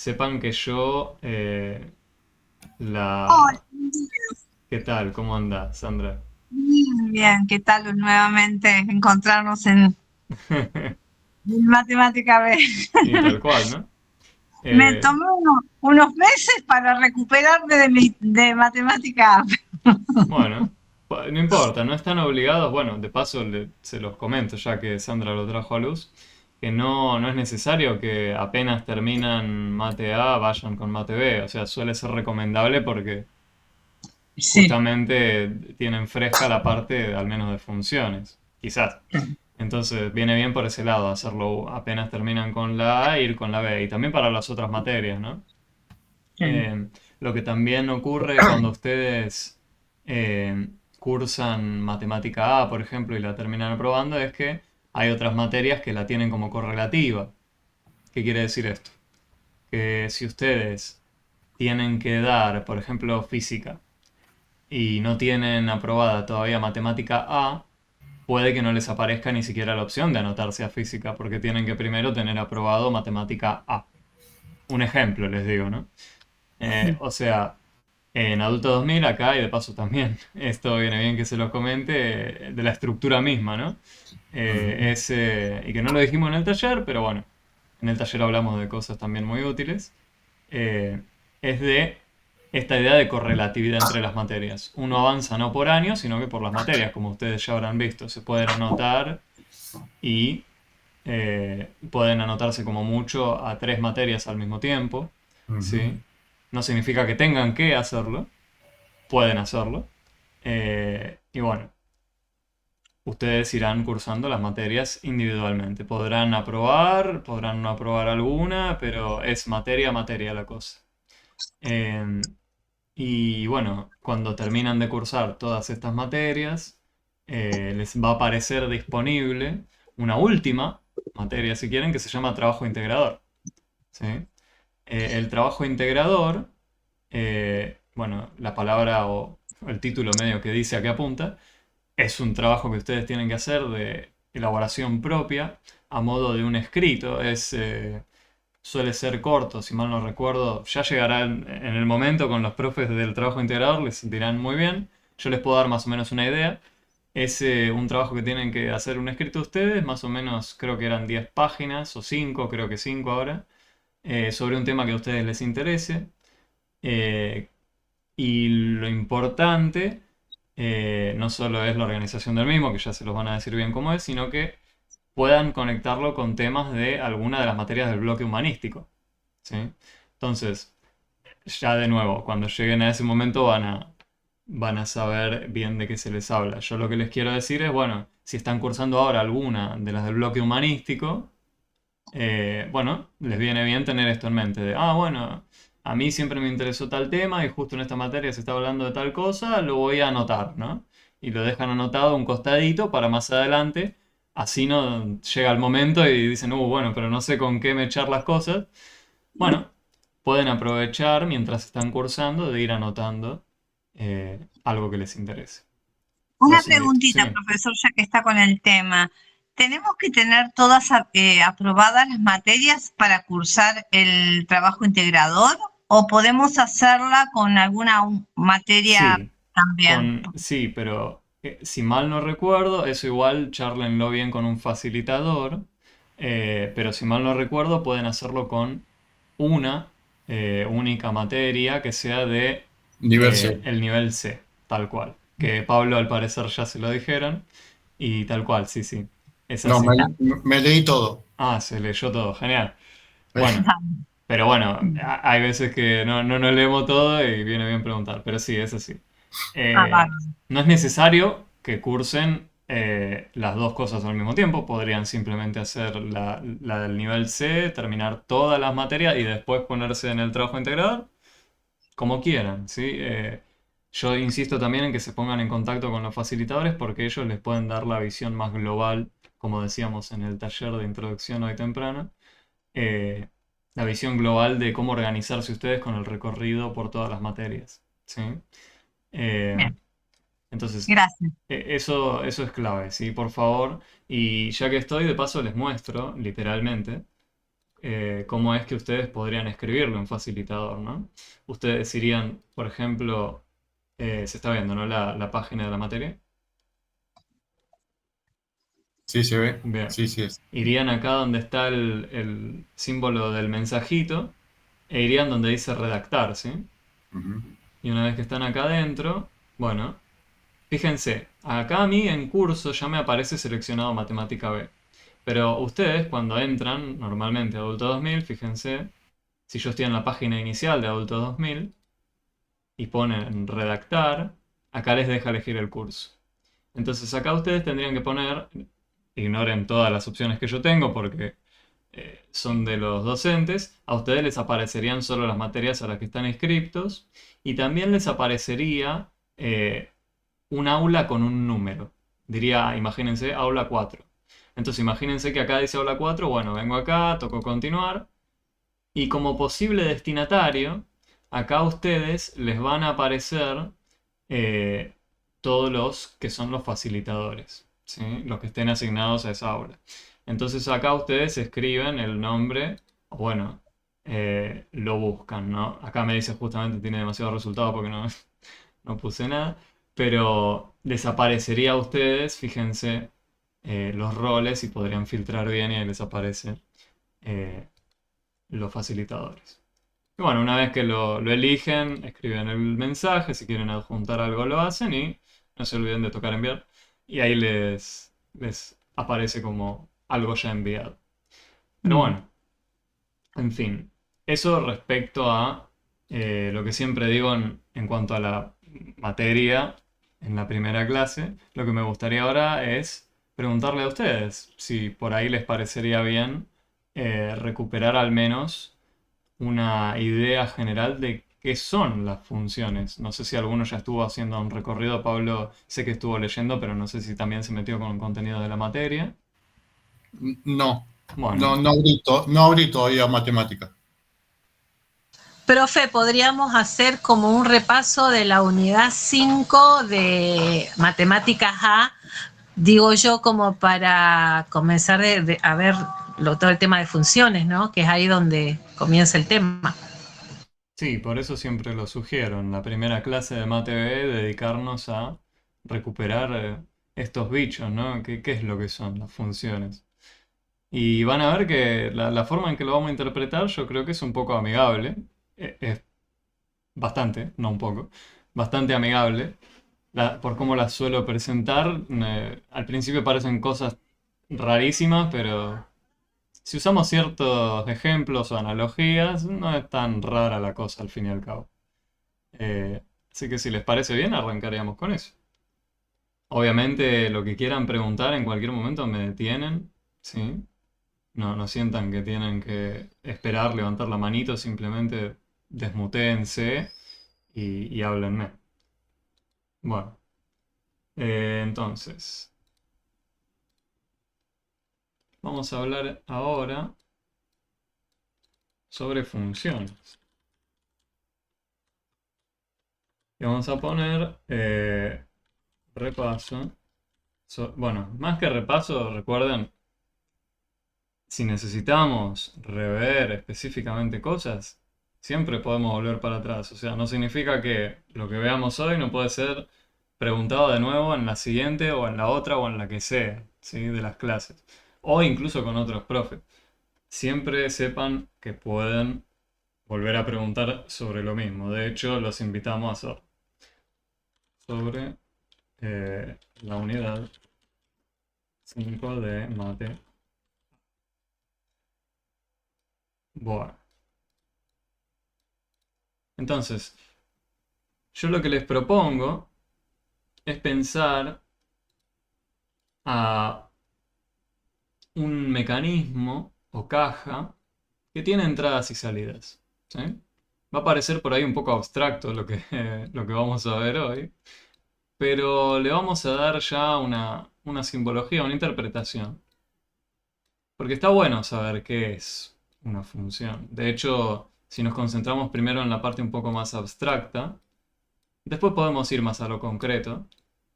sepan que yo Hola, la... ¿Qué tal? ¿Cómo anda, Sandra? bien, bien, ¿qué tal nuevamente encontrarnos en Matemática B? Y tal cual, ¿no? Me Eh, tomé unos meses para recuperarme de Matemática A. bueno, no importa, no están obligados. Bueno, de paso se los comento, ya que Sandra lo trajo a luz, que no es necesario que apenas terminan mate A vayan con mate B. O sea, suele ser recomendable porque Sí, justamente tienen fresca la parte al menos de funciones, quizás. Entonces viene bien por ese lado, hacerlo apenas terminan con la A, ir con la B. Y también para las otras materias, ¿no? sí. Lo que también ocurre cuando ustedes cursan matemática A, por ejemplo, y la terminan aprobando, es que hay otras materias que la tienen como correlativa. ¿Qué quiere decir esto? Que si ustedes tienen que dar, por ejemplo, física, y no tienen aprobada todavía matemática A, puede que no les aparezca ni siquiera la opción de anotarse a física, porque tienen que primero tener aprobado matemática A. Un ejemplo, les digo, ¿no? O sea, en Adulto 2000 acá, y de paso también, esto viene bien que se los comente, de la estructura misma, ¿no? Y que no lo dijimos en el taller, pero bueno, en el taller hablamos de cosas también muy útiles, eh, es de esta idea de correlatividad entre las materias. Uno avanza no por años, sino que por las materias, como ustedes ya habrán visto. Se pueden anotar y pueden anotarse como mucho a tres materias al mismo tiempo, ¿sí? No significa que tengan que hacerlo, pueden hacerlo. Y bueno, ustedes irán cursando las materias individualmente. Podrán aprobar, podrán no aprobar alguna, pero es materia a materia la cosa. Eh, y bueno, cuando terminan de cursar todas estas materias, les va a aparecer disponible una última materia, si quieren, que se llama trabajo integrador. ¿Sí? El trabajo integrador, bueno, la palabra o el título medio que dice a qué apunta, es un trabajo que ustedes tienen que hacer de elaboración propia a modo de un escrito. Suele ser corto, si mal no recuerdo. Ya llegará en el momento con los profes del trabajo integrador, les dirán muy bien. Yo les puedo dar más o menos una idea. Es un trabajo que tienen que hacer un escrito ustedes, más o menos creo que eran 10 páginas o 5, creo que 5 ahora, sobre un tema que a ustedes les interese. Eh, y lo importante no solo es la organización del mismo, que ya se los van a decir bien cómo es, sino que puedan conectarlo con temas de alguna de las materias del bloque humanístico. ¿Sí? Entonces, ya de nuevo, cuando lleguen a ese momento van a saber bien de qué se les habla. Yo lo que les quiero decir es, bueno, si están cursando ahora alguna de las del bloque humanístico, bueno, les viene bien tener esto en mente, de, bueno, a mí siempre me interesó tal tema y justo en esta materia se está hablando de tal cosa, lo voy a anotar, ¿no? Y lo dejan anotado a un costadito para más adelante, así no llega el momento y dicen, bueno, pero no sé con qué me echar las cosas. Bueno, pueden aprovechar mientras están cursando de ir anotando algo que les interese. Una Los invito, preguntita, sí. profesor, ya que está con el tema. ¿Tenemos que tener todas aprobadas las materias para cursar el trabajo integrador o podemos hacerla con alguna materia Sí, también? sí, pero si mal no recuerdo, eso igual charlenlo bien con un facilitador, pero si mal no recuerdo pueden hacerlo con una única materia que sea de Nivel C. el nivel C, tal cual. Que Pablo al parecer ya se lo dijeron y tal cual, sí, sí, es No, así. me leí todo. Se leyó todo, genial. Bueno, pero bueno, hay veces que no nos leemos todo y viene bien preguntar, pero sí, es así. Ah, Eh, bárbaro. no es necesario que cursen las dos cosas al mismo tiempo, podrían simplemente hacer la del nivel C, terminar todas las materias y después ponerse en el trabajo integrador, como quieran, ¿sí? Yo insisto también en que se pongan en contacto con los facilitadores porque ellos les pueden dar la visión más global, como decíamos en el taller de introducción hoy temprano, eh, la visión global de cómo organizarse ustedes con el recorrido por todas las materias, ¿sí? Eh, Bien, entonces, gracias. eso es clave, ¿sí? Por favor. Y ya que estoy, de paso les muestro, literalmente. cómo es que ustedes podrían escribirlo en facilitador, ¿no? Ustedes irían, por ejemplo, se está viendo, ¿no? La página de la materia. Sí, se ve. Bien. Sí, sí es. Irían acá donde está el símbolo del mensajito e irían donde dice redactar, ¿sí? Ujú. Y una vez que están acá adentro, bueno, fíjense, acá a mí en curso ya me aparece seleccionado Matemática B. Pero ustedes cuando entran normalmente a Adulto 2000, fíjense, si yo estoy en la página inicial de Adulto 2000 y ponen redactar, acá les deja elegir el curso. Entonces acá ustedes tendrían que poner, ignoren todas las opciones que yo tengo porque son de los docentes, a ustedes les aparecerían solo las materias a las que están inscriptos y también les aparecería un aula con un número. Diría, imagínense, aula 4. Entonces imagínense que acá dice aula 4, bueno, vengo acá, toco continuar y como posible destinatario, acá a ustedes les van a aparecer eh, todos los que son los facilitadores, ¿sí? Los que estén asignados a esa aula. Entonces acá ustedes escriben el nombre, o bueno, lo buscan, ¿no? Acá me dice justamente tiene demasiados resultados porque no, no puse nada, pero desaparecería a ustedes, fíjense, los roles y podrían filtrar bien y ahí les aparecen eh, los facilitadores. Y bueno, una vez que lo eligen, escriben el mensaje, si quieren adjuntar algo lo hacen y no se olviden de tocar enviar. Y ahí les aparece como algo ya enviado. Pero bueno, en fin, eso respecto a lo que siempre digo en cuanto a la materia en la primera clase. Lo que me gustaría ahora es preguntarle a ustedes si por ahí les parecería bien recuperar al menos una idea general de qué son las funciones. No sé si alguno ya estuvo haciendo un recorrido, Pablo, sé que estuvo leyendo, pero no sé si también se metió con el contenido de la materia. No, Bueno, no abrí todavía matemática. Profe, podríamos hacer como un repaso de la unidad 5 de matemáticas A, digo yo, como para comenzar a ver todo el tema de funciones, ¿no? Que es ahí donde comienza el tema. sí, por eso siempre lo sugiero. En la primera clase de Mate B, dedicarnos a recuperar estos bichos, ¿no? ¿Qué es lo que son las funciones? Y van a ver que la forma en que lo vamos a interpretar yo creo que es un poco amigable. Es bastante, no un poco, bastante amigable. Por cómo las suelo presentar, al principio parecen cosas rarísimas, pero si usamos ciertos ejemplos o analogías, no es tan rara la cosa al fin y al cabo. Así que si les parece bien, arrancaríamos con eso. Obviamente, lo que quieran preguntar en cualquier momento me detienen, ¿sí? No sientan que tienen que esperar, levantar la manito, simplemente desmutéense y háblenme. Bueno, entonces, vamos a hablar ahora sobre funciones. Y vamos a poner repaso. Bueno, más que repaso, recuerden, si necesitamos rever específicamente cosas, siempre podemos volver para atrás. O sea, no significa que lo que veamos hoy no puede ser preguntado de nuevo en la siguiente o en la otra o en la que sea, ¿sí? De las clases. O incluso con otros profes. Siempre sepan que pueden volver a preguntar sobre lo mismo. De hecho, los invitamos a hacer sobre la unidad 5 de mate. Bueno, entonces, yo lo que les propongo es pensar a un mecanismo o caja que tiene entradas y salidas, ¿sí? Va a parecer por ahí un poco abstracto lo que vamos a ver hoy, pero le vamos a dar ya una simbología, una interpretación. Porque está bueno saber qué es una función. De hecho, si nos concentramos primero en la parte un poco más abstracta, después podemos ir más a lo concreto.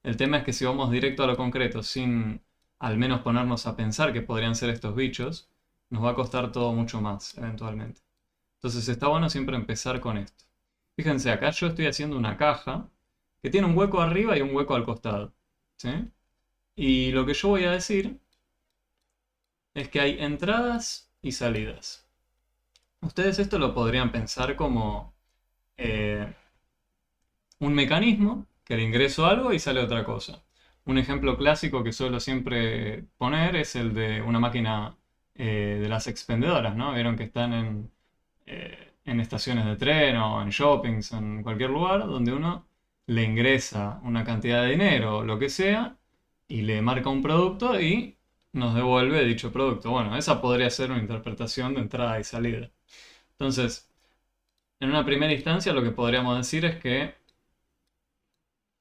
El tema es que si vamos directo a lo concreto sin al menos ponernos a pensar que podrían ser estos bichos, nos va a costar todo mucho más eventualmente. Entonces está bueno siempre empezar con esto. Fíjense, acá yo estoy haciendo una caja que tiene un hueco arriba y un hueco al costado, ¿sí? Y lo que yo voy a decir es que hay entradas y salidas. Ustedes esto lo podrían pensar como un mecanismo que le ingreso algo y sale otra cosa. Un ejemplo clásico que suelo siempre poner es el de una máquina de las expendedoras, ¿no? Vieron que están en estaciones de tren o en shoppings, en cualquier lugar donde uno le ingresa una cantidad de dinero o lo que sea y le marca un producto y nos devuelve dicho producto. Bueno, esa podría ser una interpretación de entrada y salida. Entonces, en una primera instancia lo que podríamos decir es que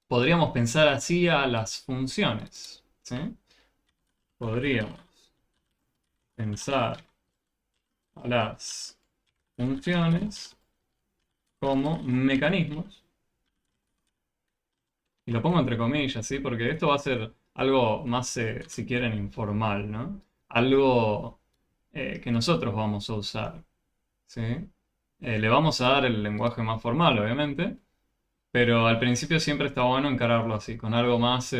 podríamos pensar así a las funciones, ¿sí? Podríamos pensar a las funciones como mecanismos. Y lo pongo entre comillas, ¿sí? Porque esto va a ser algo más, si quieren, informal, ¿no? Algo que nosotros vamos a usar, ¿sí? Le vamos a dar el lenguaje más formal, obviamente, pero al principio siempre está bueno encararlo así, con algo más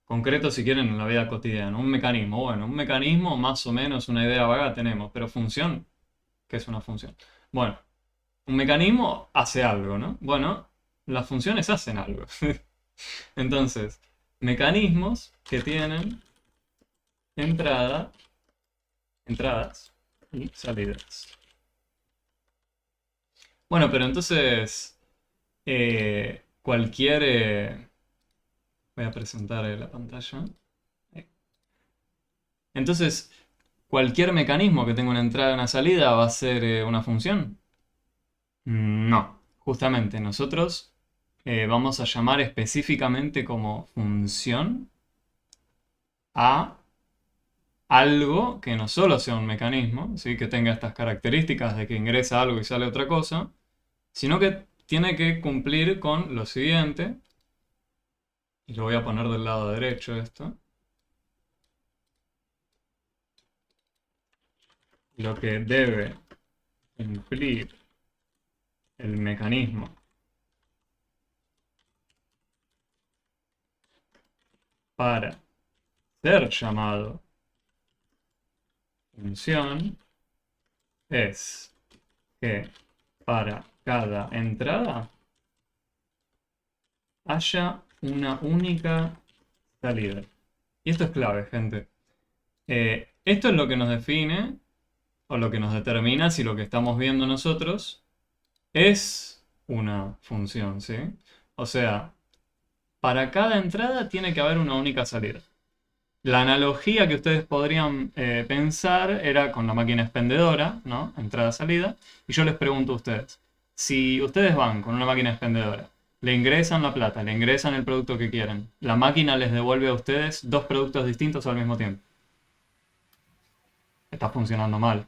concreto, si quieren, en la vida cotidiana. Un mecanismo, bueno, un mecanismo más o menos, una idea vaga tenemos, pero función, ¿qué es una función? Bueno, un mecanismo hace algo, ¿no? Bueno, las funciones hacen algo. Entonces, mecanismos que tienen entradas y salidas. Bueno, pero entonces, voy a presentar la pantalla. Entonces, ¿cualquier mecanismo que tenga una entrada y una salida va a ser una función? No, justamente nosotros vamos a llamar específicamente como función a algo que no solo sea un mecanismo, ¿sí? Que tenga estas características de que ingresa algo y sale otra cosa, sino que tiene que cumplir con lo siguiente, y lo voy a poner del lado derecho esto, lo que debe cumplir el mecanismo para ser llamado función es que para cada entrada haya una única salida. Y esto es clave, gente. Esto es lo que nos define o lo que nos determina si lo que estamos viendo nosotros es una función, ¿sí? O sea, para cada entrada tiene que haber una única salida. La analogía que ustedes podrían pensar era con la máquina expendedora, ¿no? Entrada-salida. Y yo les pregunto a ustedes, si ustedes van con una máquina expendedora, le ingresan la plata, le ingresan el producto que quieren, la máquina les devuelve a ustedes dos productos distintos al mismo tiempo. Está funcionando mal,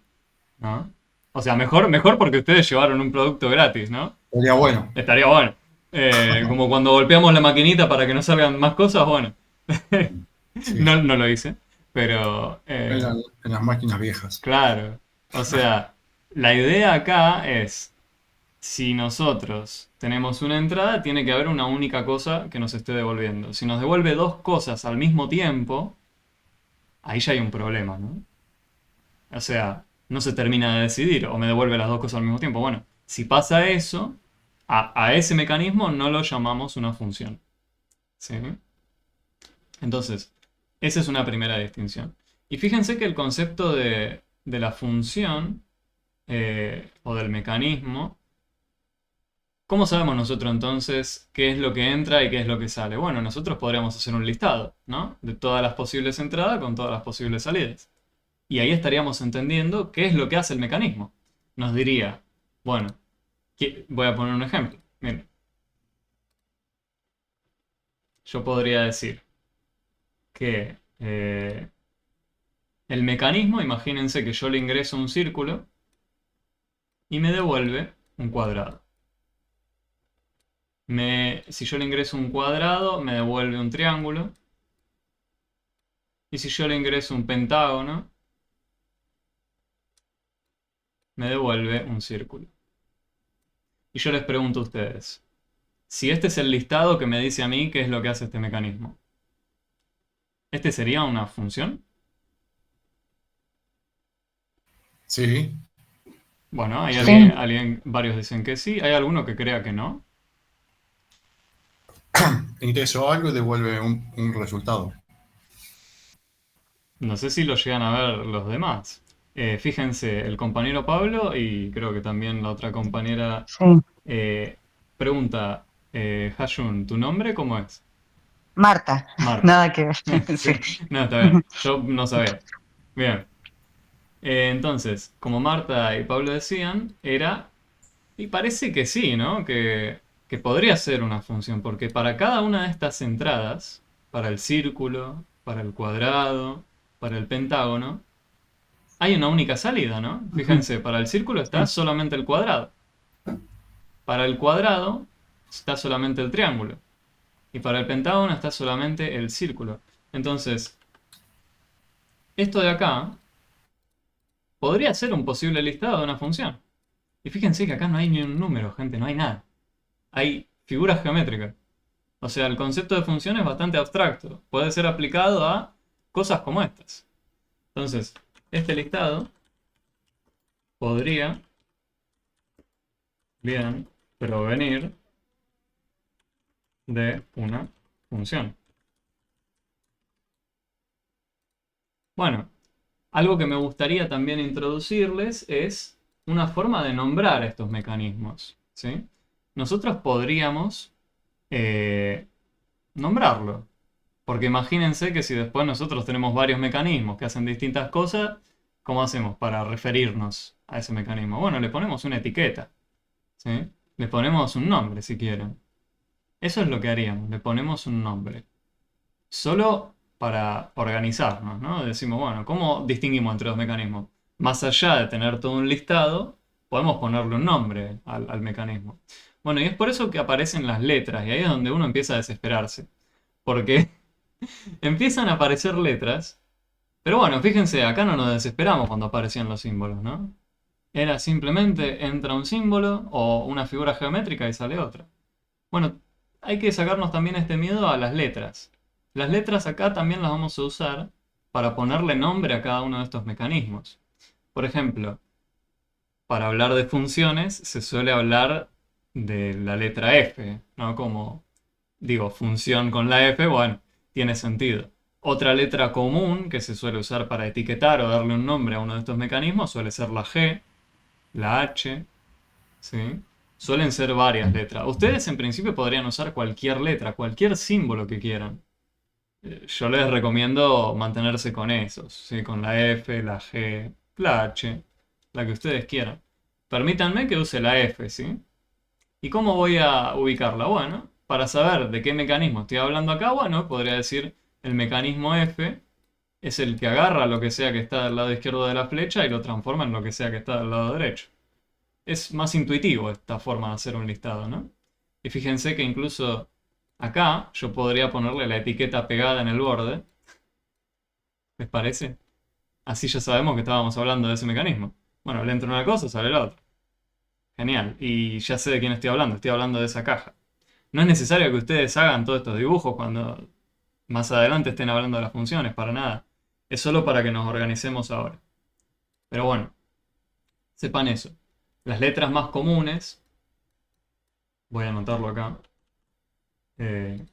¿no? O sea, mejor porque ustedes llevaron un producto gratis, ¿no? Sería bueno. Estaría bueno. Como cuando golpeamos la maquinita para que no salgan más cosas, bueno. Sí. No lo hice, pero En las máquinas viejas. claro. O sea, la idea acá es, si nosotros tenemos una entrada, tiene que haber una única cosa que nos esté devolviendo. Si nos devuelve dos cosas al mismo tiempo, ahí ya hay un problema, ¿no? O sea, no se termina de decidir, o me devuelve las dos cosas al mismo tiempo. Bueno, si pasa eso, a ese mecanismo no lo llamamos una función, ¿sí? Entonces, esa es una primera distinción. Y fíjense que el concepto de la función o del mecanismo, ¿cómo sabemos nosotros entonces qué es lo que entra y qué es lo que sale? Bueno, nosotros podríamos hacer un listado, ¿no? De todas las posibles entradas con todas las posibles salidas. Y ahí estaríamos entendiendo qué es lo que hace el mecanismo. Nos diría, bueno, voy a poner un ejemplo. Miren, yo podría decir que el mecanismo, imagínense que yo le ingreso un círculo y me devuelve un cuadrado. Si yo le ingreso un cuadrado, me devuelve un triángulo. Y si yo le ingreso un pentágono, me devuelve un círculo. Y yo les pregunto a ustedes, si este es el listado que me dice a mí qué es lo que hace este mecanismo, ¿este sería una función? Sí. Bueno, hay Sí. varios dicen que sí, hay alguno que crea que no. Ingreso algo y devuelve un resultado. No sé si lo llegan a ver los demás. Fíjense, el compañero Pablo y creo que también la otra compañera Sí. pregunta, Hashun, ¿tu nombre cómo es? Marta, Marta. nada que ver. Sí. No, está bien, yo no sabía. Bien. Entonces, como Marta y Pablo decían, y parece que sí, ¿no? Que podría ser una función, porque para cada una de estas entradas, para el círculo, para el cuadrado, para el pentágono, hay una única salida, ¿no? Ujú. Fíjense, para el círculo está Sí. solamente el cuadrado, para el cuadrado está solamente el triángulo, y para el pentágono está solamente el círculo. Entonces, esto de acá podría ser un posible listado de una función. Y fíjense que acá no hay ni un número, gente, no hay nada. Hay figuras geométricas. O sea, el concepto de función es bastante abstracto. Puede ser aplicado a cosas como estas. Entonces, este listado podría bien provenir de una función. Bueno, algo que me gustaría también introducirles es una forma de nombrar estos mecanismos, ¿sí? Nosotros podríamos eh, nombrarlo. Porque imagínense que si después nosotros tenemos varios mecanismos que hacen distintas cosas, ¿cómo hacemos para referirnos a ese mecanismo? Bueno, le ponemos una etiqueta, ¿sí? Le ponemos un nombre si quieren. Eso es lo que haríamos, le ponemos un nombre. Solo para organizarnos, ¿no? Decimos, bueno, ¿cómo distinguimos entre dos mecanismos? Más allá de tener todo un listado, podemos ponerle un nombre al mecanismo. Bueno, y es por eso que aparecen las letras, y ahí es donde uno empieza a desesperarse. Porque empiezan a aparecer letras, pero bueno, fíjense, acá no nos desesperamos cuando aparecían los símbolos, ¿no? Era simplemente entra un símbolo o una figura geométrica y sale otra. Bueno, hay que sacarnos también este miedo a las letras. Las letras acá también las vamos a usar para ponerle nombre a cada uno de estos mecanismos. Por ejemplo, para hablar de funciones se suele hablar de la letra F, ¿no? Como digo, función con la F, bueno, tiene sentido. Otra letra común que se suele usar para etiquetar o darle un nombre a uno de estos mecanismos suele ser la G, la H, ¿sí? Suelen ser varias letras. Ustedes en principio podrían usar cualquier letra, cualquier símbolo que quieran. Yo les recomiendo mantenerse con esos, ¿sí? Con la F, la G, la H, la que ustedes quieran. Permítanme que use la F, ¿sí? ¿Y cómo voy a ubicarla? Bueno, para saber de qué mecanismo estoy hablando acá, bueno, podría decir el mecanismo F es el que agarra lo que sea que está del lado izquierdo de la flecha y lo transforma en lo que sea que está del lado derecho. Es más intuitivo esta forma de hacer un listado, ¿no? Y fíjense que incluso acá yo podría ponerle la etiqueta pegada en el borde. ¿Les parece? Así ya sabemos que estábamos hablando de ese mecanismo. Bueno, le entra una cosa, sale la otra. Genial. Y ya sé de quién estoy hablando de esa caja. No es necesario que ustedes hagan todos estos dibujos cuando más adelante estén hablando de las funciones, para nada. Es solo para que nos organicemos ahora. Pero bueno, sepan eso. Las letras más comunes, voy a anotarlo acá. eh,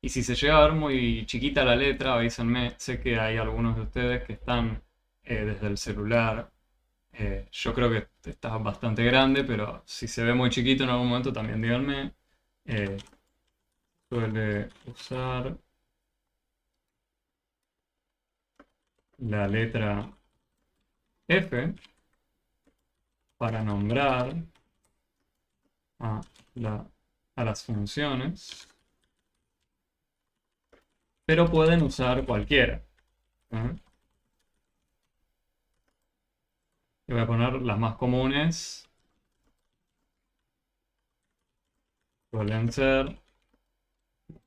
y si se llega a ver muy chiquita la letra, avísenme. Sé que hay algunos de ustedes que están desde el celular. Yo creo que está bastante grande, pero si se ve muy chiquito en algún momento también díganme. Eh, Suele usar la letra F para nombrar a, a las funciones, pero pueden usar cualquiera. ¿Eh? Y voy a poner las más comunes. Suelen ser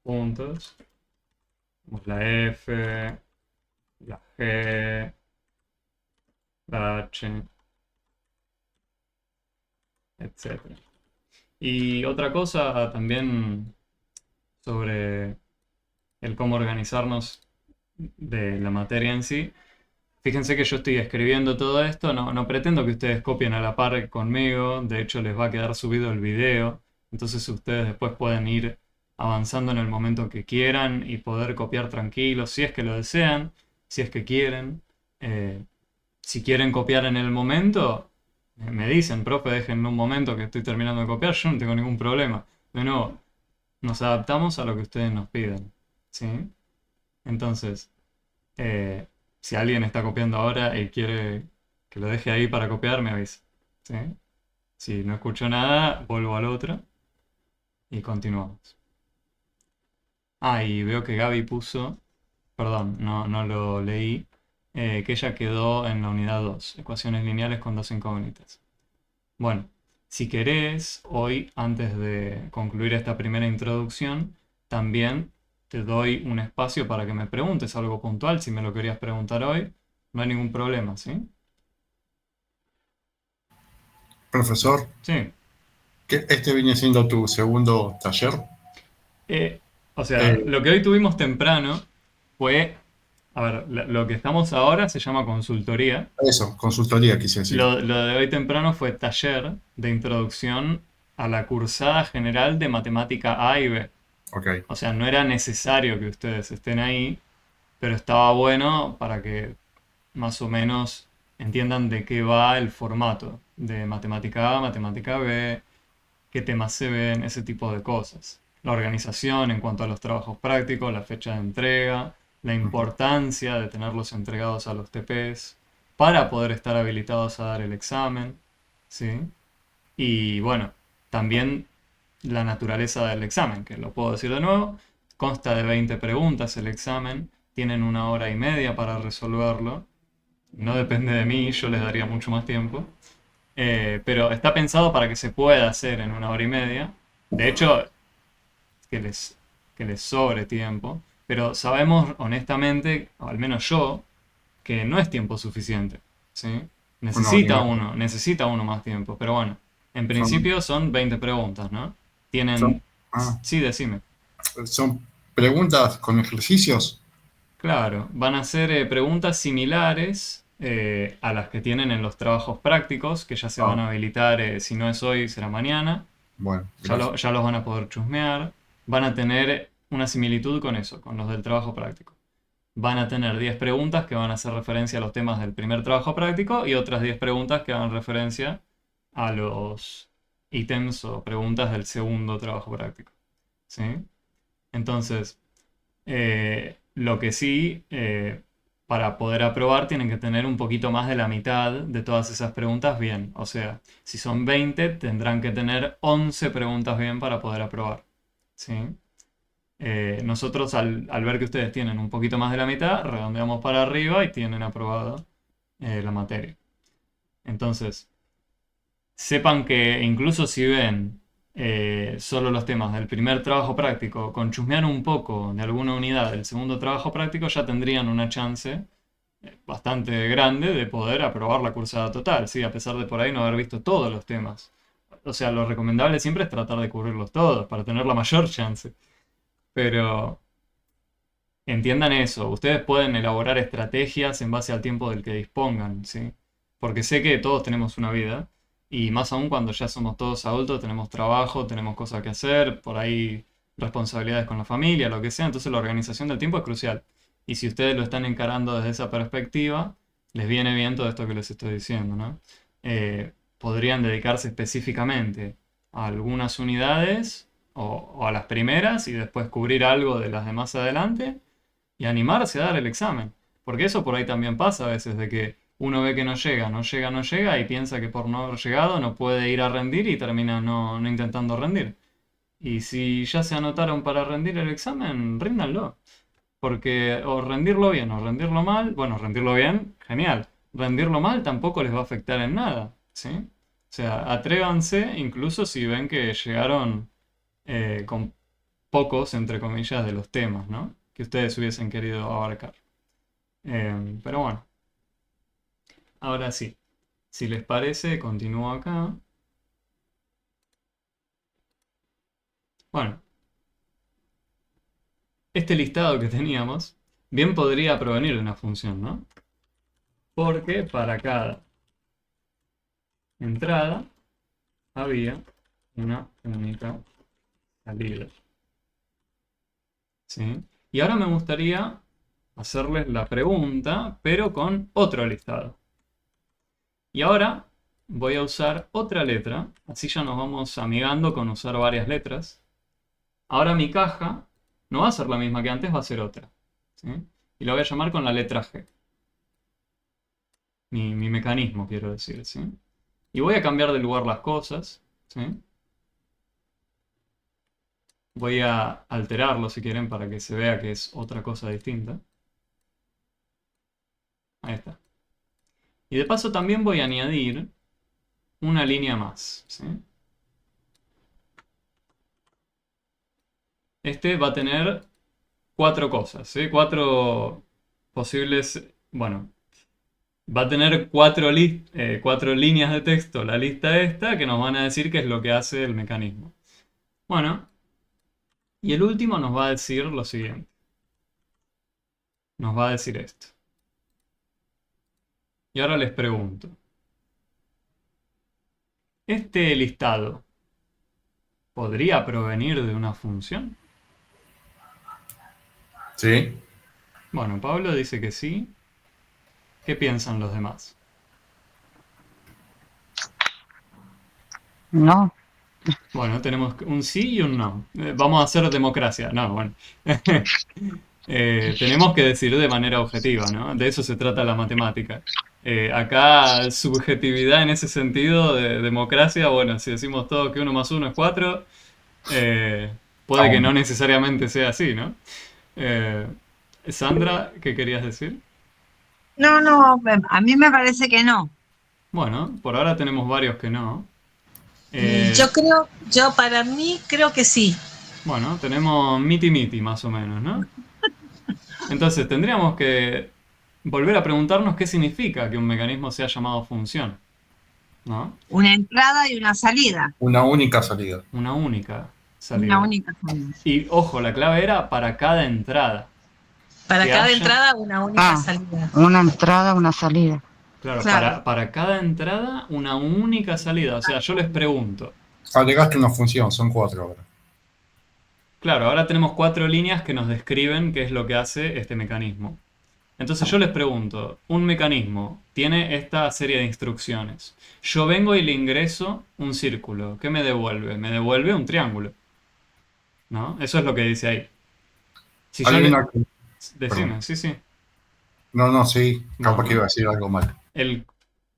puntos. Tenemos la F, la G, la H, etcétera. Y otra cosa también sobre el cómo organizarnos de la materia en sí. Fíjense que yo estoy escribiendo todo esto, no pretendo que ustedes copien a la par conmigo, de hecho les va a quedar subido el video, entonces ustedes después pueden ir avanzando en el momento que quieran y poder copiar tranquilos, si es que lo desean, si es que quieren. Si quieren copiar en el momento, me dicen, profe, déjenme un momento que estoy terminando de copiar, yo no tengo ningún problema. De nuevo, nos adaptamos a lo que ustedes nos piden, ¿sí? Entonces, eh, si alguien está copiando ahora y quiere que lo deje ahí para copiar, me avisa, ¿sí? Si no escucho nada, vuelvo al otro y continuamos. Ah, y veo que Gaby puso, perdón, no lo leí, que ella quedó en la unidad 2, ecuaciones lineales con dos incógnitas. Bueno, si querés, hoy, antes de concluir esta primera introducción, también te doy un espacio para que me preguntes algo puntual, si me lo querías preguntar hoy, no hay ningún problema, ¿sí? Profesor, Sí. ¿este viene siendo tu segundo taller? Eh, o sea, Eh, lo que hoy tuvimos temprano fue, a ver, lo que estamos ahora se llama consultoría. Eso, consultoría quise decir. Lo de hoy temprano fue taller de introducción a la cursada general de matemática A y B. Ok, O sea, no era necesario que ustedes estén ahí, pero estaba bueno para que más o menos entiendan de qué va el formato de matemática A, matemática B, qué temas se ven, ese tipo de cosas. La organización en cuanto a los trabajos prácticos, la fecha de entrega, la ujú, importancia de tenerlos entregados a los TPs para poder estar habilitados a dar el examen, ¿sí? Y bueno, también la naturaleza del examen, que lo puedo decir de nuevo, consta de 20 preguntas el examen, tienen 1 hora y media para resolverlo, no depende de mí, yo les daría mucho más tiempo. Pero está pensado para que se pueda hacer en 1 hora y media. De hecho, que les, que les sobre tiempo. Pero sabemos honestamente, o al menos yo, que no es tiempo suficiente. ¿Sí? una hora y media. Necesita uno más tiempo. Pero bueno, en Son, principio son 20 preguntas, ¿no? son, Tienen... ah, Sí, decime. son preguntas con ejercicios. Claro, van a ser preguntas similares a las que tienen en los trabajos prácticos, que ya se van Ah, a habilitar, si no es hoy, será mañana. bueno, gracias. Ya los van a poder chusmear. Van a tener una similitud con eso, con los del trabajo práctico. Van a tener 10 preguntas que van a hacer referencia a los temas del primer trabajo práctico y otras 10 preguntas que hagan referencia a los ítems o preguntas del segundo trabajo práctico. ¿Sí? Entonces, lo que sí, para poder aprobar tienen que tener un poquito más de la mitad de todas esas preguntas bien. O sea, si son 20, tendrán que tener 11 preguntas bien para poder aprobar. ¿Sí? Nosotros al ver que ustedes tienen un poquito más de la mitad, redondeamos para arriba y tienen aprobada la materia. Entonces, sepan que incluso si ven solo los temas del primer trabajo práctico, con chusmear un poco de alguna unidad del segundo trabajo práctico, ya tendrían una chance bastante grande de poder aprobar la cursada total, ¿sí? A pesar de por ahí no haber visto todos los temas. O sea, lo recomendable siempre es tratar de cubrirlos todos para tener la mayor chance. Pero entiendan eso, ustedes pueden elaborar estrategias en base al tiempo del que dispongan, ¿sí? Porque sé que todos tenemos una vida, y más aún cuando ya somos todos adultos, tenemos trabajo, tenemos cosas que hacer, por ahí responsabilidades con la familia, lo que sea, entonces la organización del tiempo es crucial. Y si ustedes lo están encarando desde esa perspectiva, les viene bien todo esto que les estoy diciendo, ¿no? Podrían dedicarse específicamente a algunas unidades o a las primeras y después cubrir algo de las de más adelante y animarse a dar el examen. Porque eso por ahí también pasa a veces, de que uno ve que no llega, no llega, no llega y piensa que por no haber llegado no puede ir a rendir y termina no intentando rendir. Y si ya se anotaron para rendir el examen, ríndanlo. Porque o rendirlo bien o rendirlo mal, bueno, rendirlo bien, genial. Rendirlo mal tampoco les va a afectar en nada, ¿sí? O sea, atrévanse incluso si ven que llegaron con pocos, entre comillas, de los temas, ¿no? Que ustedes hubiesen querido abarcar. Pero bueno, ahora sí. Si les parece, continúo acá. Bueno, este listado que teníamos bien podría provenir de una función, ¿no? Porque para cada entrada había una única salida. ¿Sí? Y ahora me gustaría hacerles la pregunta, pero con otro listado. Y ahora voy a usar otra letra, así ya nos vamos amigando con usar varias letras. Ahora mi caja no va a ser la misma que antes, va a ser otra. ¿Sí? Y la voy a llamar con la letra G. Mi mecanismo, quiero decir. ¿Sí? Y voy a cambiar de lugar las cosas. ¿Sí? Voy a alterarlo si quieren para que se vea que es otra cosa distinta. Ahí está. Y de paso también voy a añadir una línea más. ¿Sí? Este va a tener 4 cosas, ¿sí? 4 posibles, bueno, va a tener 4 líneas de texto, la lista esta, que nos van a decir qué es lo que hace el mecanismo. Bueno, y el último nos va a decir lo siguiente. Nos va a decir esto. Y ahora les pregunto. ¿Este listado podría provenir de una función? Sí. Bueno, Pablo dice que sí. ¿Qué piensan los demás? No, Bueno, tenemos un sí y un no. Vamos a hacer democracia. No, bueno. Tenemos que decidir de manera objetiva, ¿no? De eso se trata la matemática. Acá, subjetividad en ese sentido de democracia, bueno, si decimos todos que 1 más 1 es 4, puede que no Aún. necesariamente sea así, ¿no? Eh, Sandra, ¿qué querías decir? No, no, a mí me parece que no. Bueno, por ahora tenemos varios que no. Y Eh, para mí creo que sí. bueno, tenemos miti miti más o menos, ¿no? Entonces tendríamos que volver a preguntarnos qué significa que un mecanismo sea llamado función, ¿no? Una entrada y una salida. Una única salida. Una única Una salida. única salida. Y ojo, la clave era para cada entrada. Para Que cada haya, entrada una única ah, salida. una entrada, una salida. claro, Claro. para cada entrada una única salida. O sea, yo les pregunto, Agregaste una función, son 4 ahora. claro, ahora tenemos 4 líneas que nos describen qué es lo que hace este mecanismo. Entonces yo les pregunto, un mecanismo tiene esta serie de instrucciones. Yo vengo y le ingreso un círculo. ¿Qué me devuelve? Me devuelve un triángulo. ¿No? Eso es lo que dice ahí. Si yo Hay le... una que... Perdón. Decime, sí, sí. No, sí, capaz que Bueno, iba a decir algo mal. el...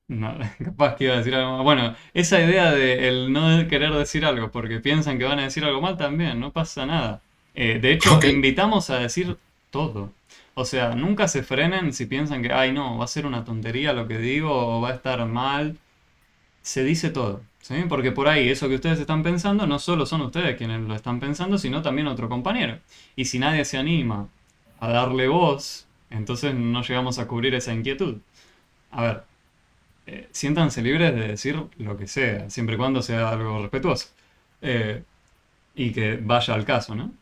No, capaz que iba a decir algo mal. Bueno, esa idea de el no querer decir algo porque piensan que van a decir algo mal también, no pasa nada. De hecho, Ok. invitamos a decir todo. O sea, nunca se frenen si piensan que, ay no, va a ser una tontería lo que digo o va a estar mal. Se dice todo, ¿sí? Porque por ahí eso que ustedes están pensando no solo son ustedes quienes lo están pensando, sino también otro compañero. Y si nadie se anima a darle voz, entonces no llegamos a cubrir esa inquietud. A ver, siéntanse libres de decir lo que sea, siempre y cuando sea algo respetuoso. Eh, y que vaya al caso, ¿no?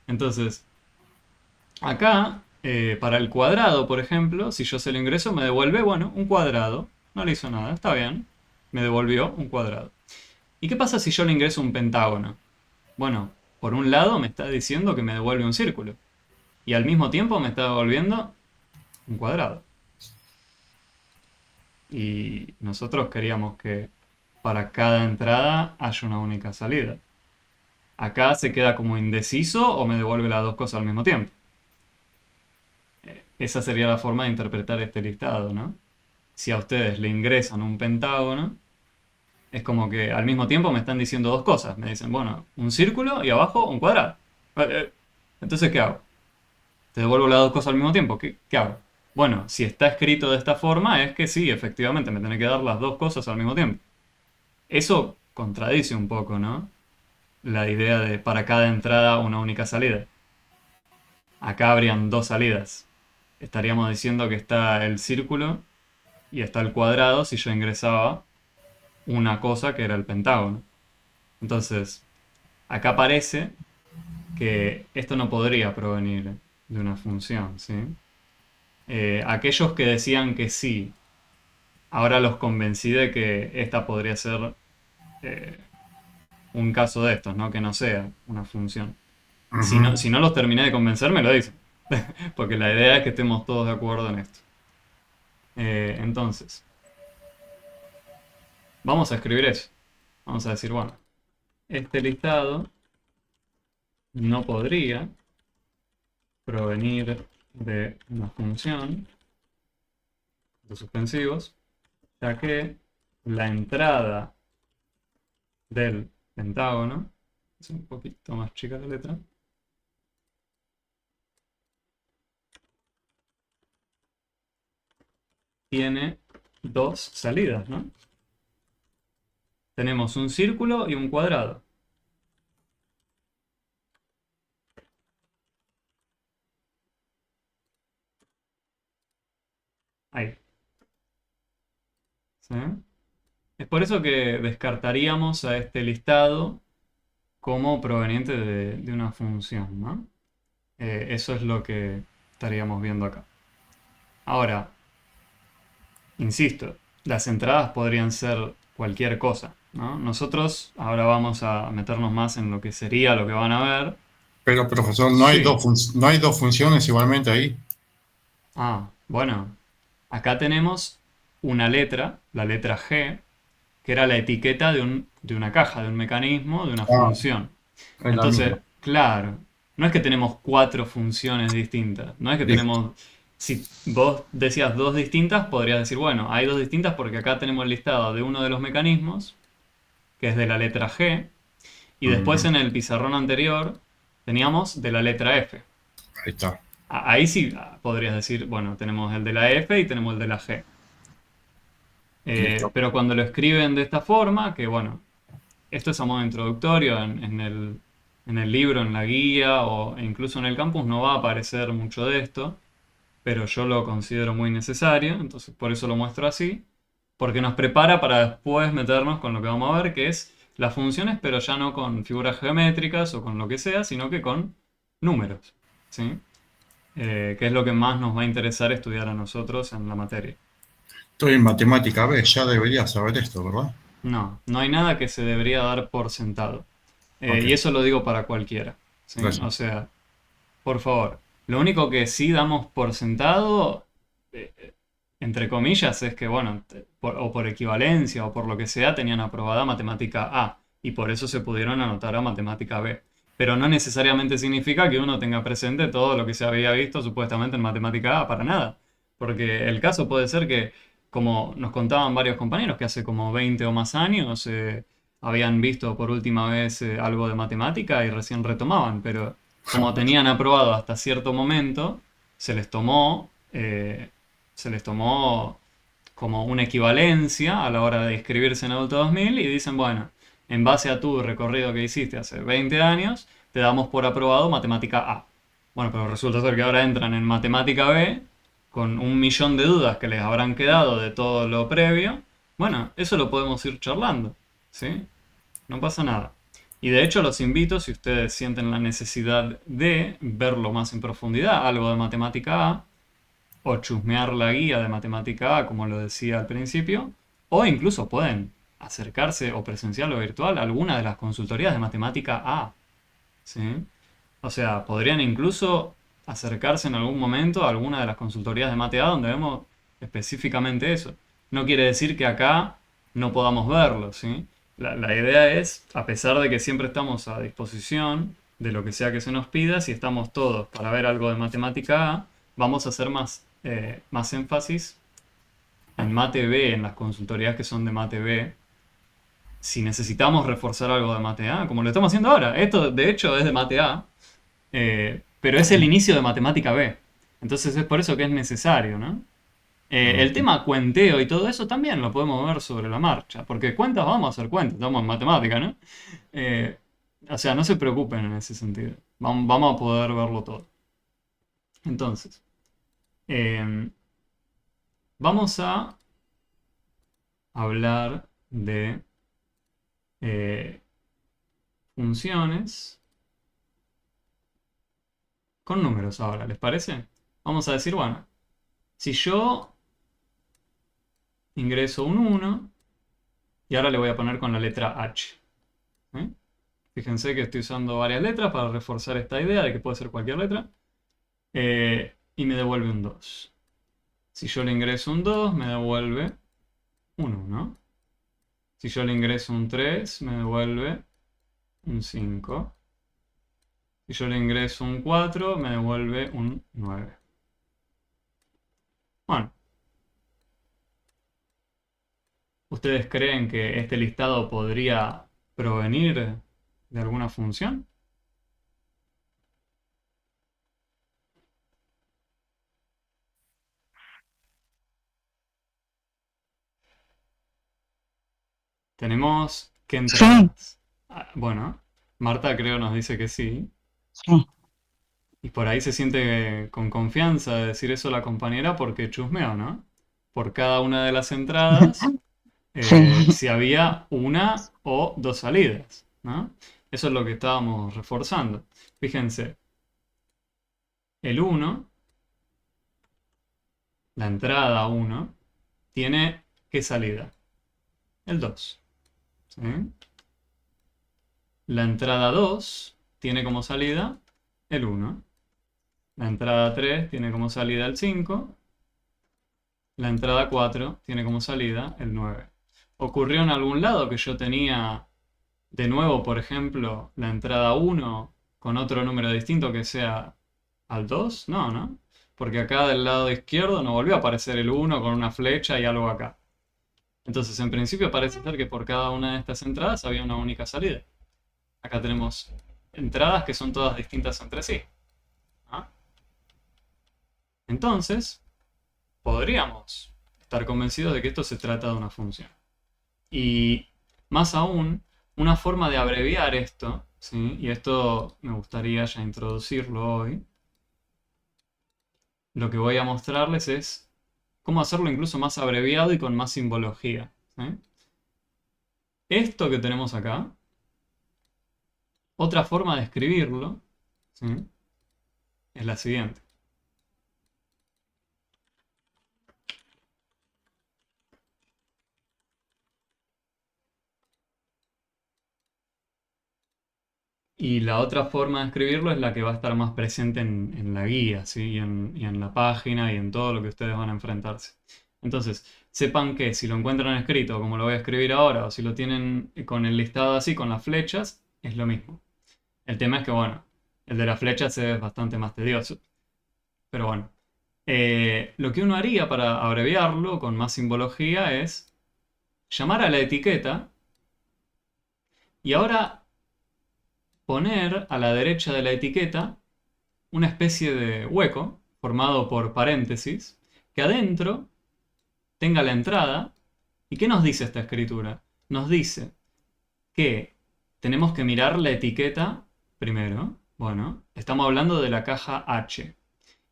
Entonces, acá, para el cuadrado, por ejemplo, si yo se lo ingreso, me devuelve, bueno, un cuadrado. No le hizo nada, está bien. Me devolvió un cuadrado. ¿Y qué pasa si yo le ingreso un pentágono? Bueno, por un lado me está diciendo que me devuelve un círculo. Y al mismo tiempo me está devolviendo un cuadrado. Y nosotros queríamos que para cada entrada haya una única salida. Acá se queda como indeciso o me devuelve las dos cosas al mismo tiempo. Esa sería la forma de interpretar este listado, ¿no? Si a ustedes le ingresan un pentágono, es como que al mismo tiempo me están diciendo dos cosas. Me dicen, bueno, un círculo y abajo un cuadrado. Entonces, ¿qué hago? Te devuelvo las dos cosas al mismo tiempo. ¿Qué hago? Bueno, si está escrito de esta forma, es que sí, efectivamente, me tiene que dar las dos cosas al mismo tiempo. Eso contradice un poco, ¿no? La idea de para cada entrada una única salida. Acá habrían dos salidas. estaríamos diciendo que está el círculo y está el cuadrado si yo ingresaba una cosa que era el pentágono. Entonces, acá parece que esto no podría provenir de una función, ¿sí? Aquellos que decían que sí, ahora los convencí de que esta podría ser un caso de estos, ¿no? Que no sea una función. Si no los terminé de convencer, me lo dicen. Porque la idea es que estemos todos de acuerdo en esto. Entonces, vamos a escribir eso. Vamos a decir, bueno, este listado no podría provenir de una función de suspensivos, ya que la entrada del pentágono, es un poquito más chica la letra, tiene dos salidas, ¿no? Tenemos un círculo y un cuadrado. Ahí. ¿Sí? Es por eso que descartaríamos a este listado como proveniente de una función, ¿no? Eso es lo que estaríamos viendo acá. Ahora, insisto, las entradas podrían ser cualquier cosa, ¿no? Nosotros ahora vamos a meternos más en lo que sería lo que van a ver. Pero, profesor, ¿no hay Sí. no hay dos funciones igualmente ahí? Ah, bueno. Acá tenemos una letra, la letra G, que era la etiqueta de una caja, de un mecanismo, de una Ah, función. es la Entonces, misma. claro, no es que tenemos cuatro funciones distintas. No es que Listo. tenemos. Si vos decías dos distintas, podrías decir, bueno, hay dos distintas porque acá tenemos el listado de uno de los mecanismos, que es de la letra G, y después Ujú. en el pizarrón anterior teníamos de la letra F. Ahí está. Ahí sí podrías decir, bueno, tenemos el de la F y tenemos el de la G. Listo. Pero cuando lo escriben de esta forma, que bueno, esto es a modo introductorio en el libro, en la guía o incluso en el campus no va a aparecer mucho de esto, pero yo lo considero muy necesario, entonces por eso lo muestro así, porque nos prepara para después meternos con lo que vamos a ver, que es las funciones, pero ya no con figuras geométricas o con lo que sea, sino que con números, ¿sí? Que es lo que más nos va a interesar estudiar a nosotros en la materia. Estoy en matemática B, ya debería saber esto, ¿verdad? No, no hay nada que se debería dar por sentado. Ok, Y eso lo digo para cualquiera, ¿sí? O gracias. sea, por favor, lo único que sí damos por sentado, entre comillas, es que, bueno, o por equivalencia o por lo que sea, tenían aprobada matemática A y por eso se pudieron anotar a matemática B. Pero no necesariamente significa que uno tenga presente todo lo que se había visto supuestamente en matemática A, para nada. Porque el caso puede ser que, como nos contaban varios compañeros, que hace como 20 o más años habían visto por última vez algo de matemática y recién retomaban, pero como tenían aprobado hasta cierto momento, se les tomó, eh, se les tomó como una equivalencia a la hora de inscribirse en Adulto 2000 y dicen, bueno, en base a tu recorrido que hiciste hace 20 años, te damos por aprobado matemática A. Bueno, pero resulta ser que ahora entran en matemática B con un millón de dudas que les habrán quedado de todo lo previo. Bueno, eso lo podemos ir charlando, ¿sí? No pasa nada. Y de hecho los invito, si ustedes sienten la necesidad de verlo más en profundidad, algo de matemática A, o chusmear la guía de matemática A, como lo decía al principio, o incluso pueden acercarse o presencial o virtual a alguna de las consultorías de matemática A, ¿sí? O sea, podrían incluso acercarse en algún momento a alguna de las consultorías de Mate A donde vemos específicamente eso. No quiere decir que acá no podamos verlo, ¿sí? La idea es, a pesar de que siempre estamos a disposición de lo que sea que se nos pida, si estamos todos para ver algo de matemática A, vamos a hacer más énfasis en Mate B, en las consultorías que son de Mate B, si necesitamos reforzar algo de Mate A, como lo estamos haciendo ahora. Esto, de hecho, es de Mate A, pero es el inicio de matemática B. Entonces es por eso que es necesario, ¿no? El Ujú. tema cuenteo y todo eso también lo podemos ver sobre la marcha, porque cuentas vamos a hacer cuentas, estamos en matemática, ¿no? Eh, o sea, no se preocupen en ese sentido. Vamos a poder verlo todo. Entonces, Vamos a hablar de funciones con números ahora, ¿les parece? Vamos a decir, bueno, si yo ingreso un 1 y ahora le voy a poner con la letra H. ¿eh? Fíjense que estoy usando varias letras para reforzar esta idea de que puede ser cualquier letra. Y me devuelve un 2. Si yo le ingreso un 2, me devuelve un 1. Si yo le ingreso un 3, me devuelve un 5. Si yo le ingreso un 4, me devuelve un 9. Bueno. ¿Ustedes creen que este listado podría provenir de alguna función? Tenemos qué entradas. Bueno, Marta creo nos dice que sí. Sí. Y por ahí se siente con confianza de decir eso la compañera porque chusmeó, ¿no? Por cada una de las entradas, Sí. si había una o dos salidas, ¿no? Eso es lo que estábamos reforzando. Fíjense, el 1, la entrada 1, tiene ¿qué salida? El 2. ¿sí? La entrada 2 tiene como salida el 1. La entrada 3 tiene como salida el 5. La entrada 4 tiene como salida el 9. ¿Ocurrió en algún lado que yo tenía de nuevo, por ejemplo, la entrada 1 con otro número distinto que sea al 2? No, ¿no? Porque acá del lado izquierdo no volvió a aparecer el 1 con una flecha y algo acá. Entonces, en principio parece ser que por cada una de estas entradas había una única salida. Acá tenemos entradas que son todas distintas entre sí. ¿Ah? Entonces, podríamos estar convencidos de que esto se trata de una función. Y más aún, una forma de abreviar esto, ¿sí? Y esto me gustaría ya introducirlo hoy, lo que voy a mostrarles es cómo hacerlo incluso más abreviado y con más simbología. ¿sí? Esto que tenemos acá, otra forma de escribirlo, ¿sí? es la siguiente. Y la otra forma de escribirlo es la que va a estar más presente en la guía, ¿sí? y en la página y en todo lo que ustedes van a enfrentarse. Entonces, sepan que si lo encuentran escrito como lo voy a escribir ahora, o si lo tienen con el listado así, con las flechas, es lo mismo. El tema es que, bueno, el de las flechas es bastante más tedioso. Pero bueno, lo que uno haría para abreviarlo con más simbología es llamar a la etiqueta y ahora poner a la derecha de la etiqueta una especie de hueco formado por paréntesis que adentro tenga la entrada. ¿Y qué nos dice esta escritura? Nos dice que tenemos que mirar la etiqueta primero. Bueno, estamos hablando de la caja H.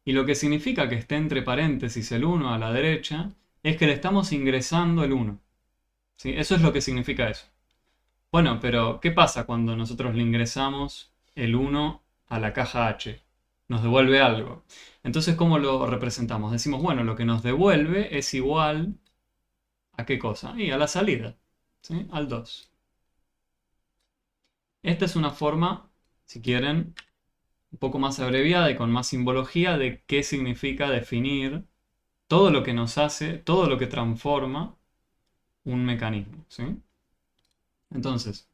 Y lo que significa que esté entre paréntesis el 1 a la derecha es que le estamos ingresando el 1. ¿Sí? Eso es lo que significa eso. Bueno, pero ¿qué pasa cuando nosotros le ingresamos el 1 a la caja H? Nos devuelve algo. Entonces, ¿cómo lo representamos? Decimos, bueno, lo que nos devuelve es igual ¿a qué cosa? Y a la salida, ¿sí? Al 2. Esta es una forma, si quieren, un poco más abreviada y con más simbología de qué significa definir todo lo que nos hace, todo lo que transforma un mecanismo, ¿sí? Entonces,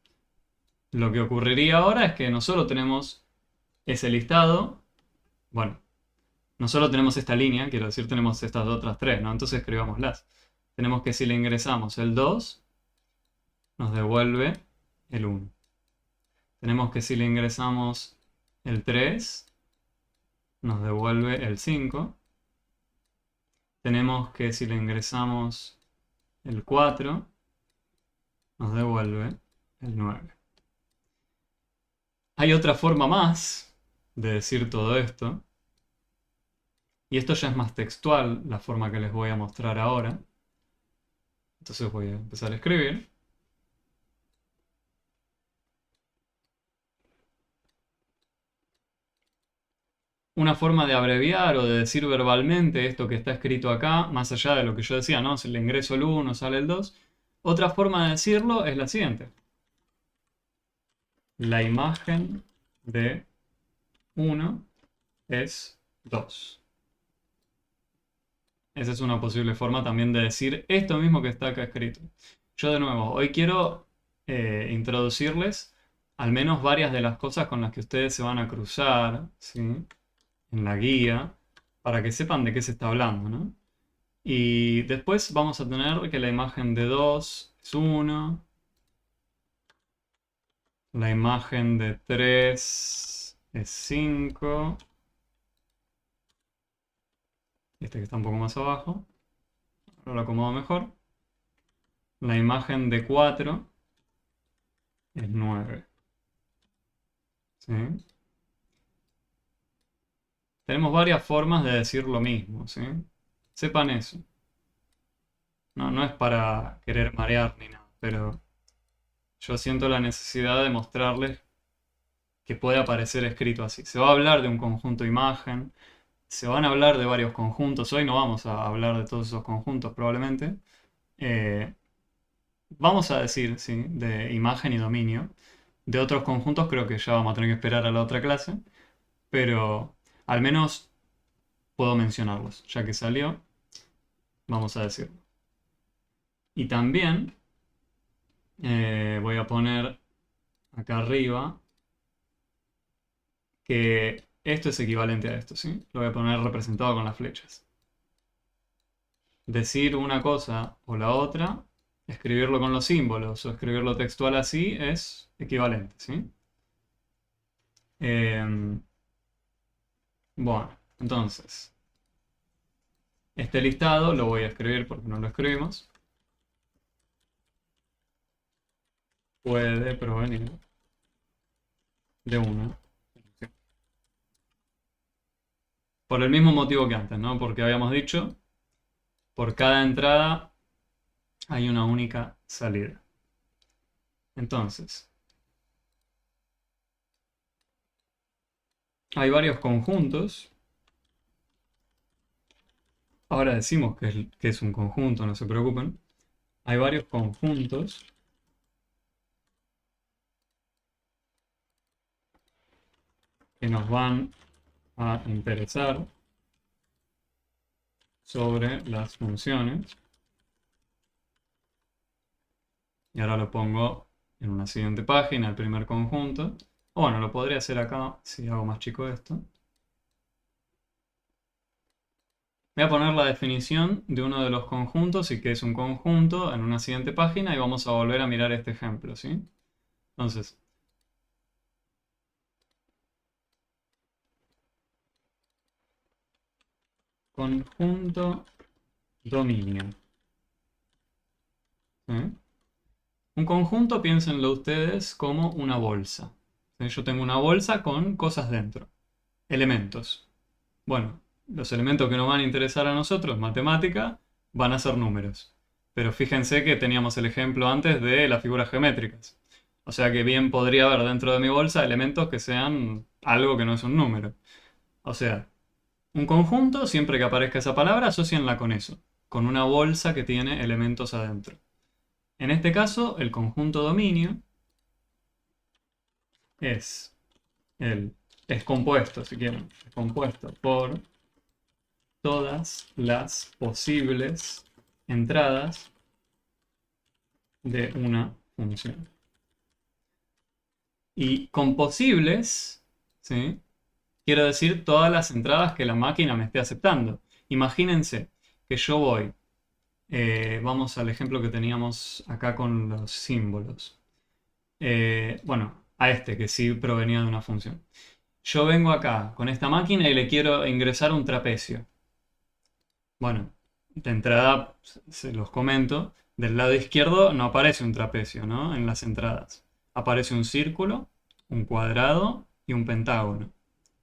lo que ocurriría ahora es que no solo tenemos ese listado, bueno, no solo tenemos esta línea, quiero decir, tenemos estas otras tres, ¿no? Entonces escribámoslas. Tenemos que si le ingresamos el 2, nos devuelve el 1. Tenemos que si le ingresamos el 3, nos devuelve el 5. Tenemos que si le ingresamos el 4, nos devuelve el 9. Hay otra forma más de decir todo esto. Y esto ya es más textual, la forma que les voy a mostrar ahora. Entonces voy a empezar a escribir. Una forma de abreviar o de decir verbalmente esto que está escrito acá, más allá de lo que yo decía, ¿no? Si le ingreso el 1, sale el 2. Otra forma de decirlo es la siguiente. La imagen de 1 es 2. Esa es una posible forma también de decir esto mismo que está acá escrito. Yo de nuevo, hoy quiero introducirles al menos varias de las cosas con las que ustedes se van a cruzar, ¿sí? En la guía, para que sepan de qué se está hablando, ¿no? Y después vamos a tener que la imagen de 2 es 1. La imagen de 3 es 5. Este que está un poco más abajo. Ahora lo acomodo mejor. La imagen de 4 es 9. ¿Sí? Tenemos varias formas de decir lo mismo, ¿sí? Sepan eso. No es para querer marear ni nada, pero yo siento la necesidad de mostrarles que puede aparecer escrito así. Se va a hablar de un conjunto imagen, se van a hablar de varios conjuntos. Hoy no vamos a hablar de todos esos conjuntos probablemente. Vamos a decir, sí, de imagen y dominio. De otros conjuntos creo que ya vamos a tener que esperar a la otra clase, pero al menos puedo mencionarlos. Ya que salió, vamos a decirlo. Y también voy a poner acá arriba que esto es equivalente a esto, ¿sí? Lo voy a poner representado con las flechas. Decir una cosa o la otra, escribirlo con los símbolos o escribirlo textual así es equivalente, ¿sí? Bueno, entonces, este listado lo voy a escribir porque no lo escribimos. Puede provenir de una. Por el mismo motivo que antes, ¿no? Porque habíamos dicho, por cada entrada hay una única salida. Entonces, hay varios conjuntos. Ahora decimos que es un conjunto, no se preocupen. Hay varios conjuntos que nos van a interesar sobre las funciones. Y ahora lo pongo en una siguiente página, el primer conjunto. O bueno, lo podría hacer acá si hago más chico esto. Voy a poner la definición de uno de los conjuntos y qué es un conjunto en una siguiente página y vamos a volver a mirar este ejemplo, ¿sí? Entonces, conjunto dominio. ¿Sí? Un conjunto, piénsenlo ustedes como una bolsa. ¿Sí? Yo tengo una bolsa con cosas dentro, elementos. Bueno, los elementos que nos van a interesar a nosotros, matemática, van a ser números. Pero fíjense que teníamos el ejemplo antes de las figuras geométricas. O sea que bien podría haber dentro de mi bolsa elementos que sean algo que no es un número. O sea, un conjunto, siempre que aparezca esa palabra, asócienla con eso, con una bolsa que tiene elementos adentro. En este caso, el conjunto dominio es compuesto, si quieren, es compuesto por todas las posibles entradas de una función. Y con posibles, ¿sí? Quiero decir todas las entradas que la máquina me esté aceptando. Imagínense que yo voy, vamos al ejemplo que teníamos acá con los símbolos. Bueno, a este que sí provenía de una función. Yo vengo acá con esta máquina y le quiero ingresar un trapecio. Bueno, de entrada se los comento, del lado izquierdo no aparece un trapecio, ¿no? En las entradas. Aparece un círculo, un cuadrado y un pentágono.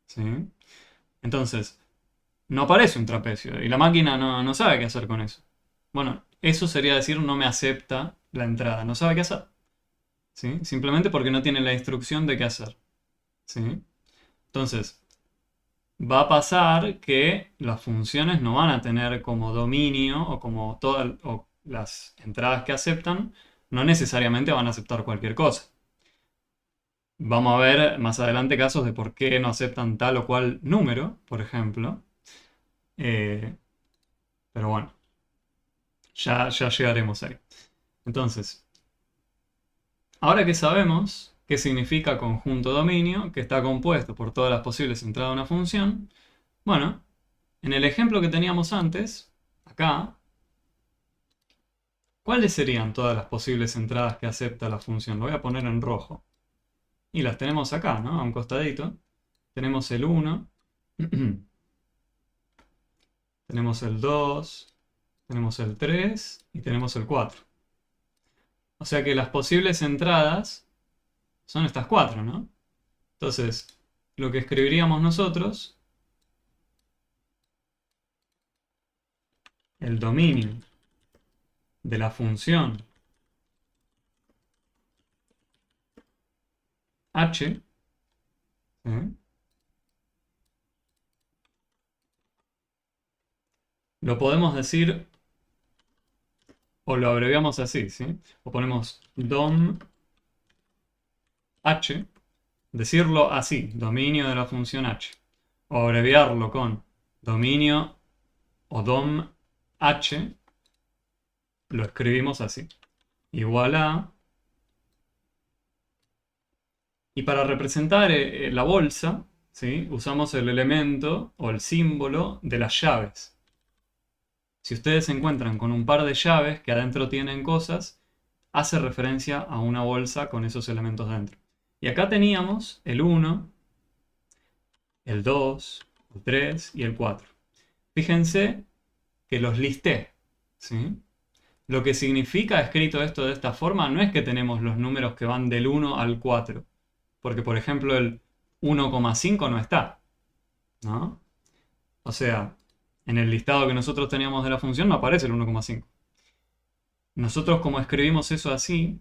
¿Sí? Entonces, no aparece un trapecio y la máquina no sabe qué hacer con eso. Bueno, eso sería decir no me acepta la entrada, no sabe qué hacer. ¿Sí? Simplemente porque no tiene la instrucción de qué hacer. ¿Sí? Entonces, va a pasar que las funciones no van a tener como dominio o como todas las entradas que aceptan, no necesariamente van a aceptar cualquier cosa. Vamos a ver más adelante casos de por qué no aceptan tal o cual número, por ejemplo. Pero bueno, ya llegaremos ahí. Entonces, ahora que sabemos qué significa conjunto dominio, que está compuesto por todas las posibles entradas de una función, bueno, en el ejemplo que teníamos antes, acá, ¿cuáles serían todas las posibles entradas que acepta la función? Lo voy a poner en rojo. Y las tenemos acá, ¿no? A un costadito. Tenemos el 1, tenemos el 2, tenemos el 3 y tenemos el 4. O sea que las posibles entradas son estas 4, ¿no? Entonces, lo que escribiríamos nosotros, el dominio de la función h, ¿sí? Lo podemos decir, o lo abreviamos así, ¿sí? O ponemos dom h, decirlo así, dominio de la función h. O abreviarlo con dominio o dom h, lo escribimos así. Igual a... Y para representar la bolsa, ¿sí? Usamos el elemento o el símbolo de las llaves. Si ustedes se encuentran con un par de llaves que adentro tienen cosas, hace referencia a una bolsa con esos elementos dentro. Y acá teníamos el 1, el 2, el 3 y el 4. Fíjense que los listé, ¿sí? Lo que significa escrito esto de esta forma no es que tenemos los números que van del 1 al 4. Porque, por ejemplo, el 1,5 no está, ¿no? O sea, en el listado que nosotros teníamos de la función no aparece el 1,5. Nosotros como escribimos eso así,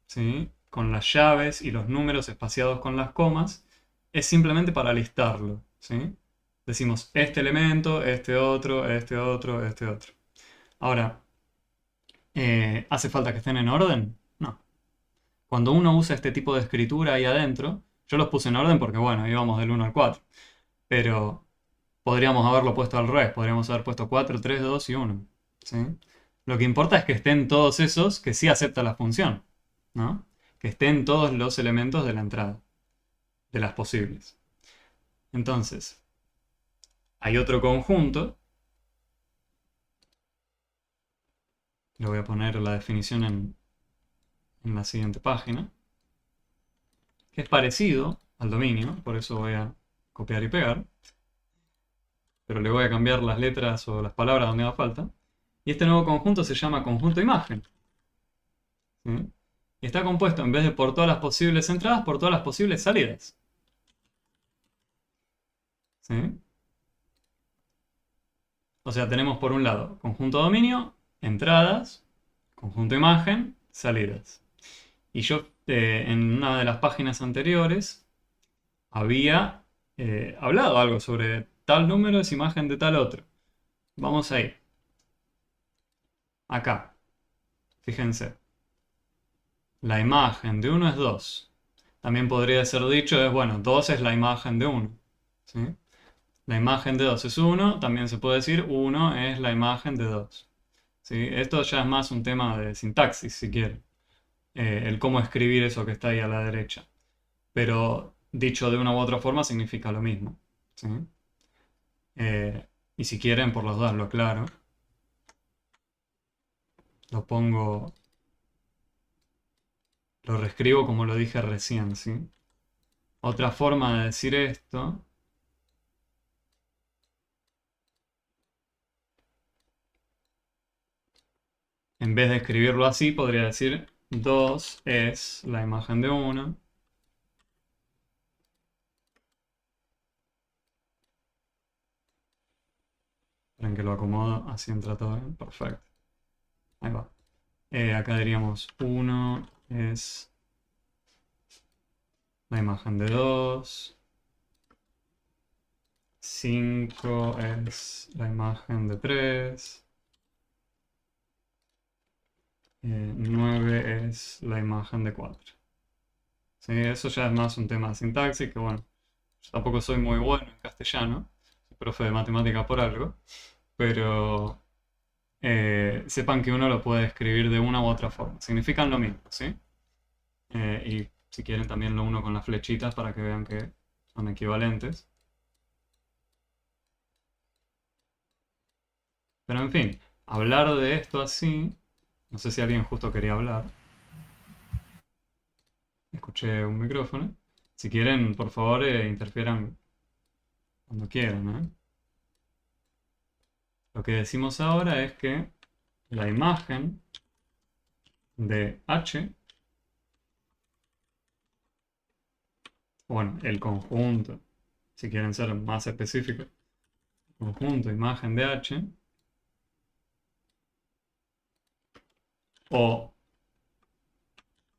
¿sí? Con las llaves y los números espaciados con las comas, es simplemente para listarlo, ¿sí? Decimos este elemento, este otro, este otro, este otro. Ahora, ¿hace falta que estén en orden? No. Cuando uno usa este tipo de escritura ahí adentro, yo los puse en orden porque, bueno, íbamos del 1 al 4. Pero podríamos haberlo puesto al revés, podríamos haber puesto 4, 3, 2 y 1. ¿Sí? Lo que importa es que estén todos esos que sí aceptan la función, ¿no? Que estén todos los elementos de la entrada, de las posibles. Entonces, hay otro conjunto. Le voy a poner la definición en la siguiente página. Que es parecido al dominio, por eso voy a copiar y pegar. Pero le voy a cambiar las letras o las palabras donde haga falta. Y este nuevo conjunto se llama conjunto imagen. ¿Sí? Y está compuesto, en vez de por todas las posibles entradas, por todas las posibles salidas. ¿Sí? O sea, tenemos por un lado conjunto dominio, entradas, conjunto imagen, salidas. Y yo en una de las páginas anteriores había hablado algo sobre tal número es imagen de tal otro. Vamos a ir. Acá. Fíjense. La imagen de 1 es 2. También podría ser dicho, es bueno, 2 es la imagen de 1. ¿Sí? La imagen de 2 es 1, también se puede decir 1 es la imagen de 2. ¿Sí? Esto ya es más un tema de sintaxis, si quieren. El cómo escribir eso que está ahí a la derecha. Pero dicho de una u otra forma significa lo mismo. ¿Sí? Y si quieren, por las dudas lo aclaro. Lo pongo... Lo reescribo como lo dije recién, ¿sí? Otra forma de decir esto... En vez de escribirlo así, podría decir 2 es la imagen de 1. Esperen que lo acomodo, así entra todo bien. Perfecto. Ahí va. Acá diríamos 1 es la imagen de 2. 5 es la imagen de 3. 9 es la imagen de 4. ¿Sí? Eso ya es más un tema de sintaxis, que bueno, yo tampoco soy muy bueno en castellano, soy profe de matemática por algo, pero sepan que uno lo puede escribir de una u otra forma. Significan lo mismo, ¿sí? Y si quieren también lo uno con las flechitas para que vean que son equivalentes. Pero en fin, hablar de esto así, no sé si alguien justo quería hablar. Escuché un micrófono. Si quieren, por favor, interfieran cuando quieran, ¿eh? Lo que decimos ahora es que la imagen de H, bueno, el conjunto, si quieren ser más específicos, conjunto imagen de H, o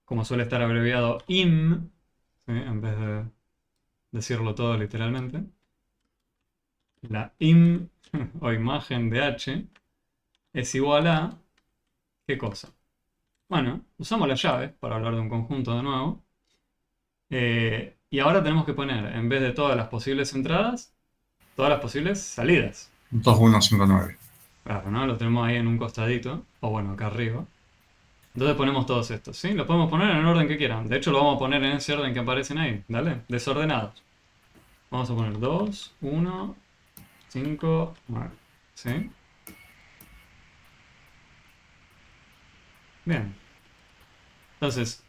como suele estar abreviado IM, ¿sí? En vez de decirlo todo literalmente, la IM o imagen de H es igual a ¿qué cosa? Bueno, usamos las llaves para hablar de un conjunto de nuevo. Y ahora tenemos que poner, en vez de todas las posibles entradas, todas las posibles salidas. 2159. Claro, ¿no? Lo tenemos ahí en un costadito, o bueno, acá arriba. Entonces ponemos todos estos, ¿sí? Los podemos poner en el orden que quieran. De hecho, lo vamos a poner en ese orden que aparecen ahí, ¿dale? Desordenados. Vamos a poner 2, 1, 5, 9, ¿sí? Bien. Entonces,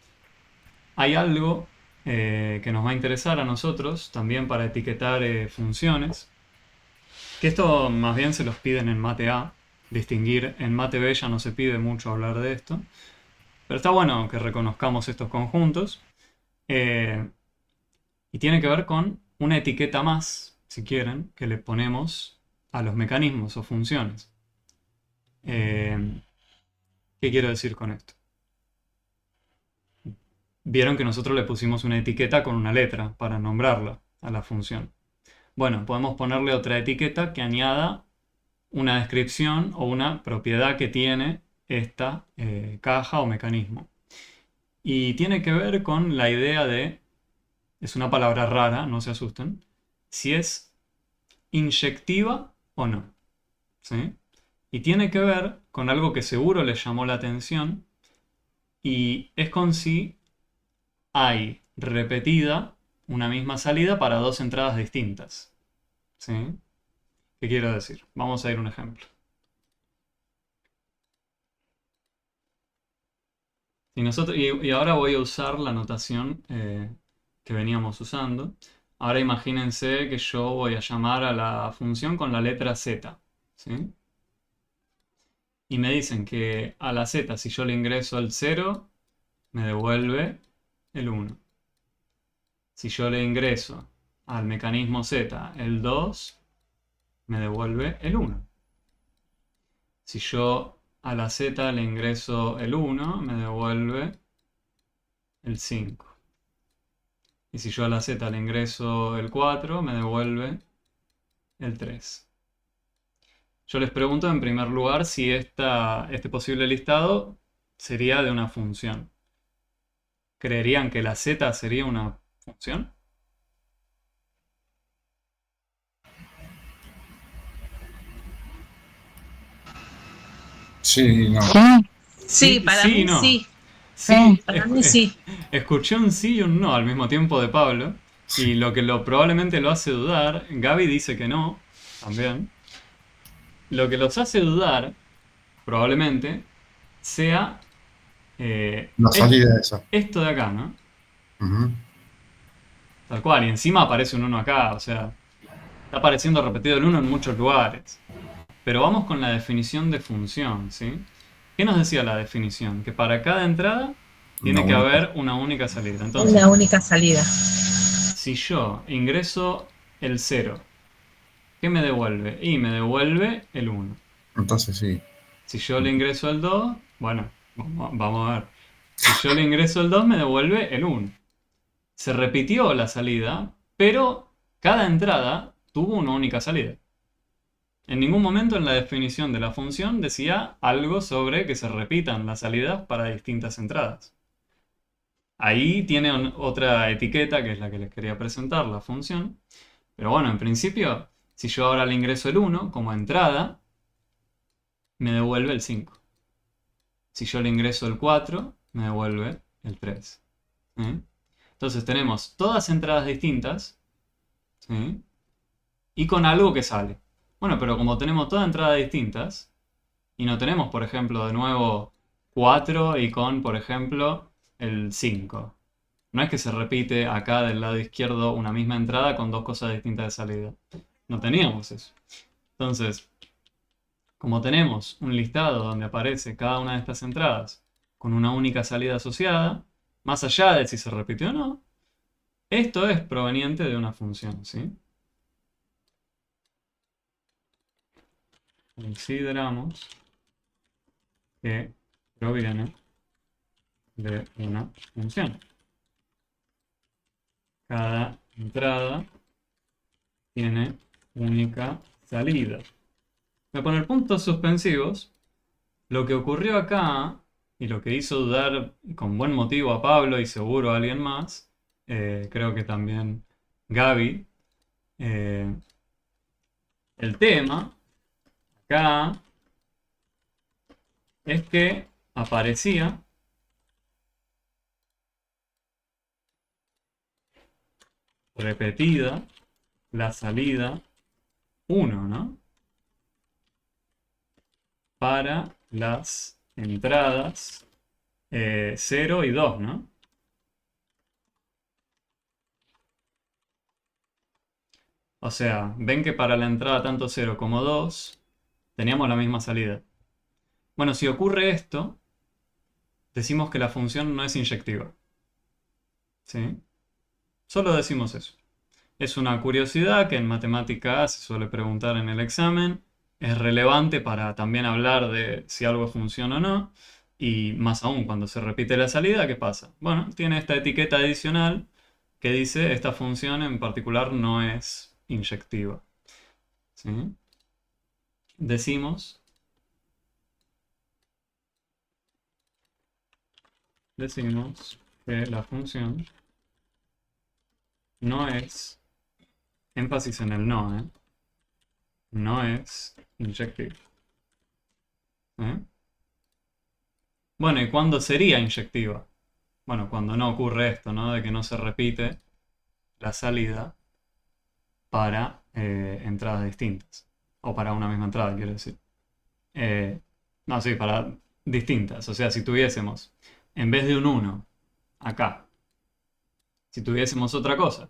hay algo que nos va a interesar a nosotros también para etiquetar funciones. Que esto más bien se los piden en Mate A. Distinguir en Mate B ya no se pide mucho hablar de esto. Pero está bueno que reconozcamos estos conjuntos. Y tiene que ver con una etiqueta más, si quieren, que le ponemos a los mecanismos o funciones. ¿Qué quiero decir con esto? Vieron que nosotros le pusimos una etiqueta con una letra para nombrarla a la función. Bueno, podemos ponerle otra etiqueta que añada una descripción o una propiedad que tiene esta caja o mecanismo. Y tiene que ver con la idea de, es una palabra rara, no se asusten, si es inyectiva o no. ¿Sí? Y tiene que ver con algo que seguro les llamó la atención, y es con si hay repetida una misma salida para dos entradas distintas. ¿Sí? ¿Qué quiero decir? Vamos a ir a un ejemplo. Y ahora voy a usar la notación que veníamos usando. Ahora imagínense que yo voy a llamar a la función con la letra Z. ¿Sí? Y me dicen que a la Z, si yo le ingreso el 0, me devuelve el 1. Si yo le ingreso al mecanismo Z el 2, me devuelve el 1. Si yo a la Z le ingreso el 1, me devuelve el 5. Y si yo a la Z le ingreso el 4, me devuelve el 3. Yo les pregunto en primer lugar si este posible listado sería de una función. ¿Creerían que la Z sería una función? Sí, no. Sí, Sí, para mí no. sí. Sí, Para mí sí. escuché un sí y un no al mismo tiempo de Pablo. Y lo que probablemente lo hace dudar, Gaby dice que no, también. Lo que los hace dudar, probablemente, sea La salida esa. esto de acá, ¿no? Ujú. Tal cual, y encima aparece un 1 acá, o sea, está apareciendo repetido el 1 en muchos lugares. Pero vamos con la definición de función, ¿sí? ¿Qué nos decía la definición? Que para cada entrada tiene Una que única. haber una única salida. Entonces, Una única salida. si yo ingreso el 0 ¿qué me devuelve? Y me devuelve el 1. Entonces sí. Si yo le ingreso el 2, bueno, vamos a ver. Si yo le ingreso el 2, me devuelve el 1. Se repitió la salida, pero cada entrada tuvo una única salida. En ningún momento en la definición de la función decía algo sobre que se repitan las salidas para distintas entradas. Ahí tiene otra etiqueta que es la que les quería presentar, la función. Pero bueno, en principio, si yo ahora le ingreso el 1 como entrada, me devuelve el 5. Si yo le ingreso el 4, me devuelve el 3. ¿Sí? Entonces tenemos todas entradas distintas, ¿sí? Y con algo que sale. Bueno, pero como tenemos todas entradas distintas, y no tenemos, por ejemplo, de nuevo 4 y con, por ejemplo, el 5. No es que se repite acá del lado izquierdo una misma entrada con dos cosas distintas de salida. No teníamos eso. Entonces, como tenemos un listado donde aparece cada una de estas entradas con una única salida asociada, más allá de si se repitió o no, esto es proveniente de una función, ¿sí? Consideramos que proviene de una función. Cada entrada tiene única salida. Voy a poner puntos suspensivos. Lo que ocurrió acá, y lo que hizo dudar con buen motivo a Pablo y seguro a alguien más, creo que también Gaby, el tema acá es que aparecía repetida la salida 1, ¿no? Para las entradas 0 y 2, ¿no? O sea, ven que para la entrada tanto 0 como 2 teníamos la misma salida. Bueno, si ocurre esto, decimos que la función no es inyectiva. ¿Sí? Solo decimos eso. Es una curiosidad que en matemática se suele preguntar en el examen. Es relevante para también hablar de si algo funciona o no. Y más aún, cuando se repite la salida, ¿qué pasa? Bueno, tiene esta etiqueta adicional que dice esta función en particular no es inyectiva. ¿Sí? Decimos que la función no es, énfasis en el no, no es inyectiva. Bueno, ¿y cuándo sería inyectiva? Bueno, cuando no ocurre esto, ¿no? De que no se repite la salida para entradas distintas. O para una misma entrada, quiero decir. No, sí, para distintas. O sea, si tuviésemos, en vez de un 1, acá, si tuviésemos otra cosa,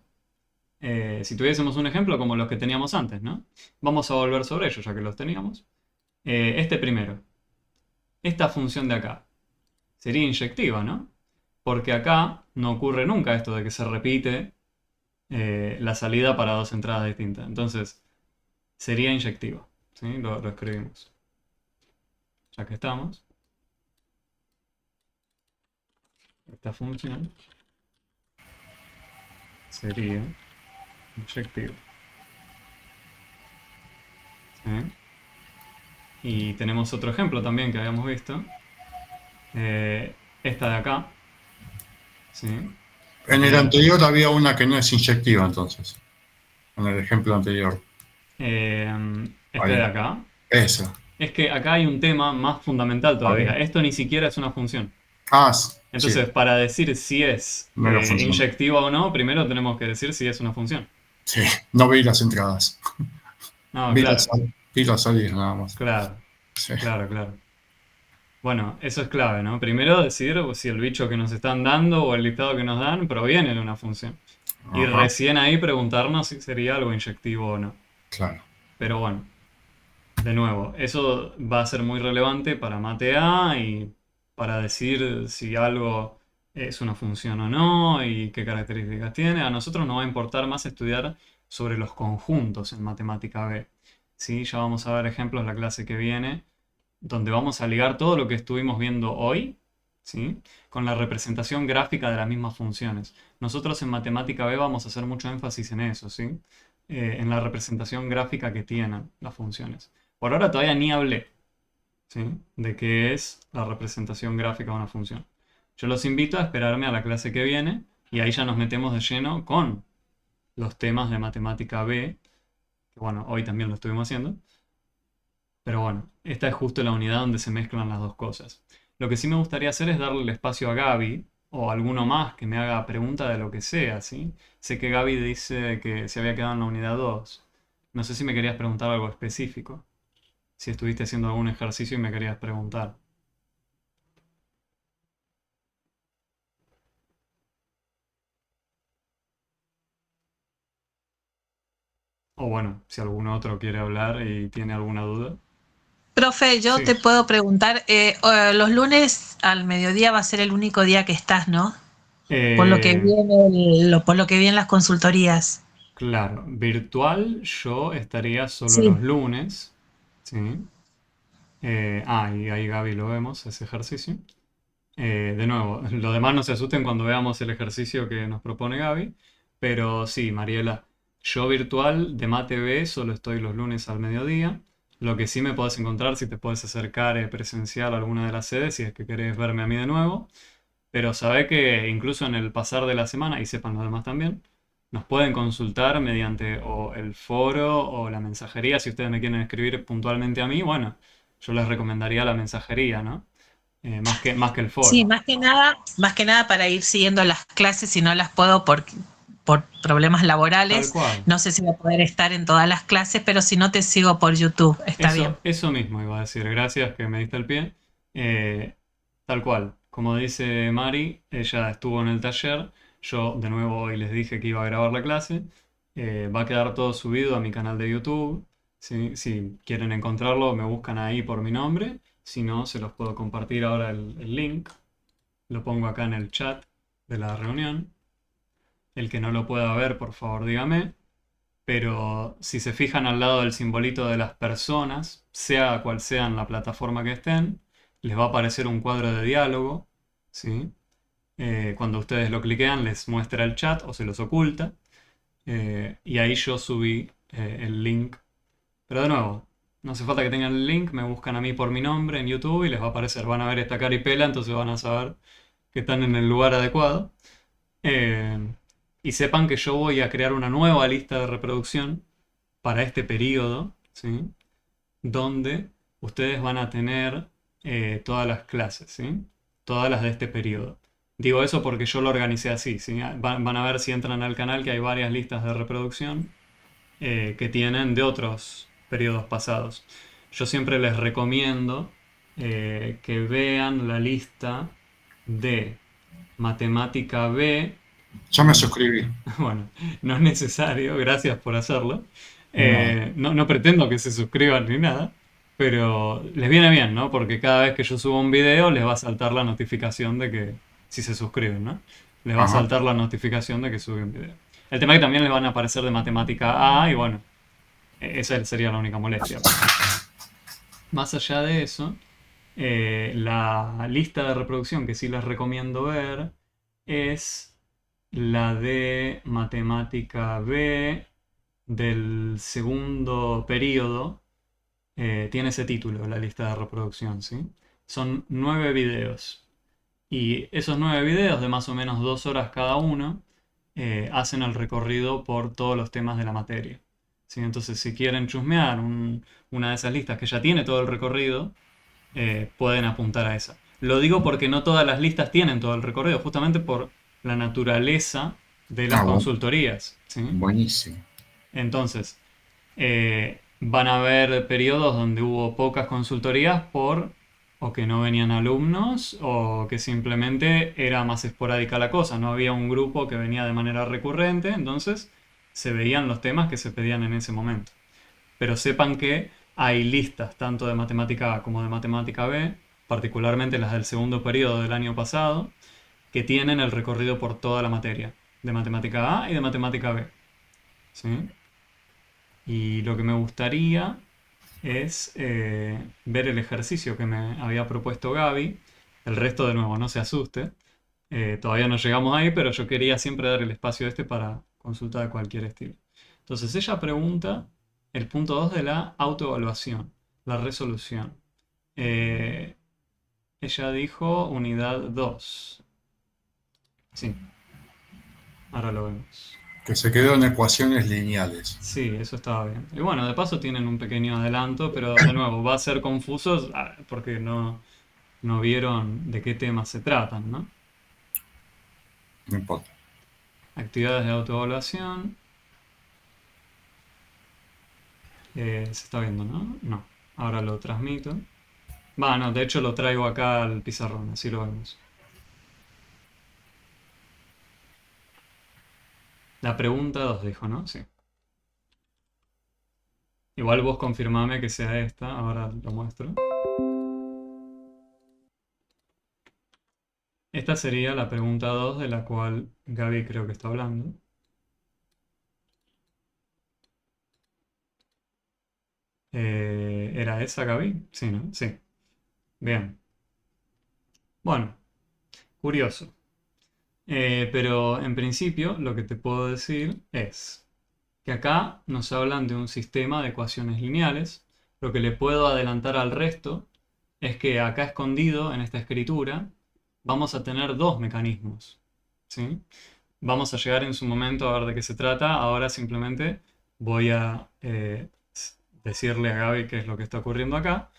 si tuviésemos un ejemplo como los que teníamos antes, ¿no? Vamos a volver sobre ellos, ya que los teníamos. Este primero. Esta función de acá sería inyectiva, ¿no? Porque acá no ocurre nunca esto de que se repite la salida para dos entradas distintas. Entonces, sería inyectiva. ¿Sí? Lo escribimos. Ya que estamos. Esta función sería inyectiva. ¿Sí? Y tenemos otro ejemplo también que habíamos visto. Esta de acá. ¿Sí? En el anterior había una que no es inyectiva, entonces. En el ejemplo anterior. Esta de acá. Esa. Es que acá hay un tema más fundamental todavía. Okay. Esto ni siquiera es una función. Ah, entonces, sí. Para decir si es inyectiva o no, primero tenemos que decir si es una función. Sí, no vi las entradas. No, vi, claro. vi las salidas nada más. Claro, sí. claro. Bueno, eso es clave, ¿no? Primero decir si el bicho que nos están dando o el listado que nos dan proviene de una función. Ajá. Y recién ahí preguntarnos si sería algo inyectivo o no. Claro. Pero bueno, de nuevo, eso va a ser muy relevante para Mate A y para decir si algo es una función o no y qué características tiene. A nosotros nos va a importar más estudiar sobre los conjuntos en matemática B. ¿Sí? Ya vamos a ver ejemplos la clase que viene, donde vamos a ligar todo lo que estuvimos viendo hoy, ¿sí? Con la representación gráfica de las mismas funciones. Nosotros en matemática B vamos a hacer mucho énfasis en eso, ¿sí? En la representación gráfica que tienen las funciones. Por ahora todavía ni hablé, ¿sí? De qué es la representación gráfica de una función. Yo los invito a esperarme a la clase que viene y ahí ya nos metemos de lleno con los temas de matemática B, que bueno, hoy también lo estuvimos haciendo. Pero bueno, esta es justo la unidad donde se mezclan las dos cosas. Lo que sí me gustaría hacer es darle el espacio a Gaby o a alguno más que me haga pregunta de lo que sea, ¿sí? Sé que Gaby dice que se había quedado en la unidad 2. No sé si me querías preguntar algo específico. Si estuviste haciendo algún ejercicio y me querías preguntar. O bueno, si algún otro quiere hablar y tiene alguna duda. Profe, yo Sí. te puedo preguntar, los lunes al mediodía va a ser el único día que estás, ¿no? Por lo que por lo que vi en las consultorías. Claro, virtual yo estaría solo Sí. los lunes, ¿sí? Y ahí Gaby lo vemos, ese ejercicio. De nuevo, los demás no se asusten cuando veamos el ejercicio que nos propone Gaby, pero sí, Mariela, yo virtual de Mate B solo estoy los lunes al mediodía. Lo que sí me podés encontrar si te podés acercar presencial a alguna de las sedes, si es que querés verme a mí de nuevo. Pero sabé que incluso en el pasar de la semana, y sepan los demás también, nos pueden consultar mediante o el foro o la mensajería. Si ustedes me quieren escribir puntualmente a mí, bueno, yo les recomendaría la mensajería, ¿no? Más que el Sí, foro. más que nada para ir siguiendo las clases, si no las puedo por problemas Tal laborales. cual. No sé si voy a poder estar en todas las clases, pero si no te sigo por YouTube, está bien. Eso mismo iba a decir. Gracias que me diste el pie. Eh, Tal cual. Como dice Mari, ella estuvo en el taller. Yo de nuevo hoy les dije que iba a grabar la clase. Va a quedar todo subido a mi canal de YouTube. ¿Sí? Si quieren encontrarlo, me buscan ahí por mi nombre. Si no, se los puedo compartir ahora el link. Lo pongo acá en el chat de la reunión. El que no lo pueda ver, por favor, dígame. Pero si se fijan al lado del simbolito de las personas, sea cual sea en la plataforma que estén, les va a aparecer un cuadro de diálogo, ¿sí? Cuando ustedes lo cliquean les muestra el chat o se los oculta. Y ahí yo subí el link. Pero de nuevo, no hace falta que tengan el link, me buscan a mí por mi nombre en YouTube y les va a aparecer. Van a ver esta caripela, entonces van a saber que están en el lugar adecuado. Eh, y sepan que yo voy a crear una nueva lista de reproducción para este periodo, ¿sí? Donde ustedes van a tener todas las clases, ¿sí? Todas las de este periodo. Digo eso porque yo lo organicé así, ¿sí? Van a ver si entran al canal que hay varias listas de reproducción que tienen de otros periodos pasados. Yo siempre les recomiendo que vean la lista de matemática B. Ya me suscribí. Bueno, no es necesario, gracias por hacerlo. No. No pretendo que se suscriban ni nada, pero les viene bien, ¿no? Porque cada vez que yo subo un video les va a saltar la notificación de que, si se suscriben, ¿no? Les va a Ajá. saltar la notificación de que subí un video. El tema es que también les van a aparecer de matemática A y bueno, esa sería la única molestia. Más allá de eso, la lista de reproducción que sí les recomiendo ver es la de matemática B del segundo periodo. Tiene ese título, la lista de reproducción, ¿sí? Son 9 videos. Y esos 9 videos, de más o menos 2 horas cada uno, hacen el recorrido por todos los temas de la materia. ¿Sí? Entonces, si quieren chusmear una de esas listas que ya tiene todo el recorrido, pueden apuntar a esa. Lo digo porque no todas las listas tienen todo el recorrido, justamente por la naturaleza de las consultorías, ¿sí? Buenísimo. Entonces, van a haber periodos donde hubo pocas consultorías o que no venían alumnos o que simplemente era más esporádica la cosa, no había un grupo que venía de manera recurrente, entonces se veían los temas que se pedían en ese momento. Pero sepan que hay listas tanto de matemática A como de matemática B, particularmente las del segundo periodo del año pasado, que tienen el recorrido por toda la materia, de matemática A y de matemática B. ¿Sí? Y lo que me gustaría es ver el ejercicio que me había propuesto Gaby. El resto, de nuevo, no se asuste. Todavía no llegamos ahí, pero yo quería siempre dar el espacio este para consulta de cualquier estilo. Entonces ella pregunta el punto 2 de la autoevaluación, la resolución. Ella dijo unidad 2. Sí, ahora lo vemos. Que se quedó en ecuaciones lineales. Sí, eso estaba bien. Y bueno, de paso tienen un pequeño adelanto, pero de nuevo, va a ser confuso porque no vieron de qué temas se tratan, ¿no? No importa. Actividades de autoevaluación. Se está viendo, ¿no? No. Ahora lo transmito. No, de hecho lo traigo acá al pizarrón, así lo vemos. La pregunta 2 dijo, ¿no? Sí. Igual vos confirmame que sea esta, ahora lo muestro. Esta sería la pregunta 2 de la cual Gaby creo que está hablando. ¿Era esa, Gaby? Sí, ¿no? Sí. Bien. Bueno, curioso. Pero en principio lo que te puedo decir es que acá nos hablan de un sistema de ecuaciones lineales. Lo que le puedo adelantar al resto es que acá escondido en esta escritura vamos a tener dos mecanismos, ¿sí? Vamos a llegar en su momento a ver de qué se trata. Ahora simplemente voy a decirle a Gaby qué es lo que está ocurriendo acá.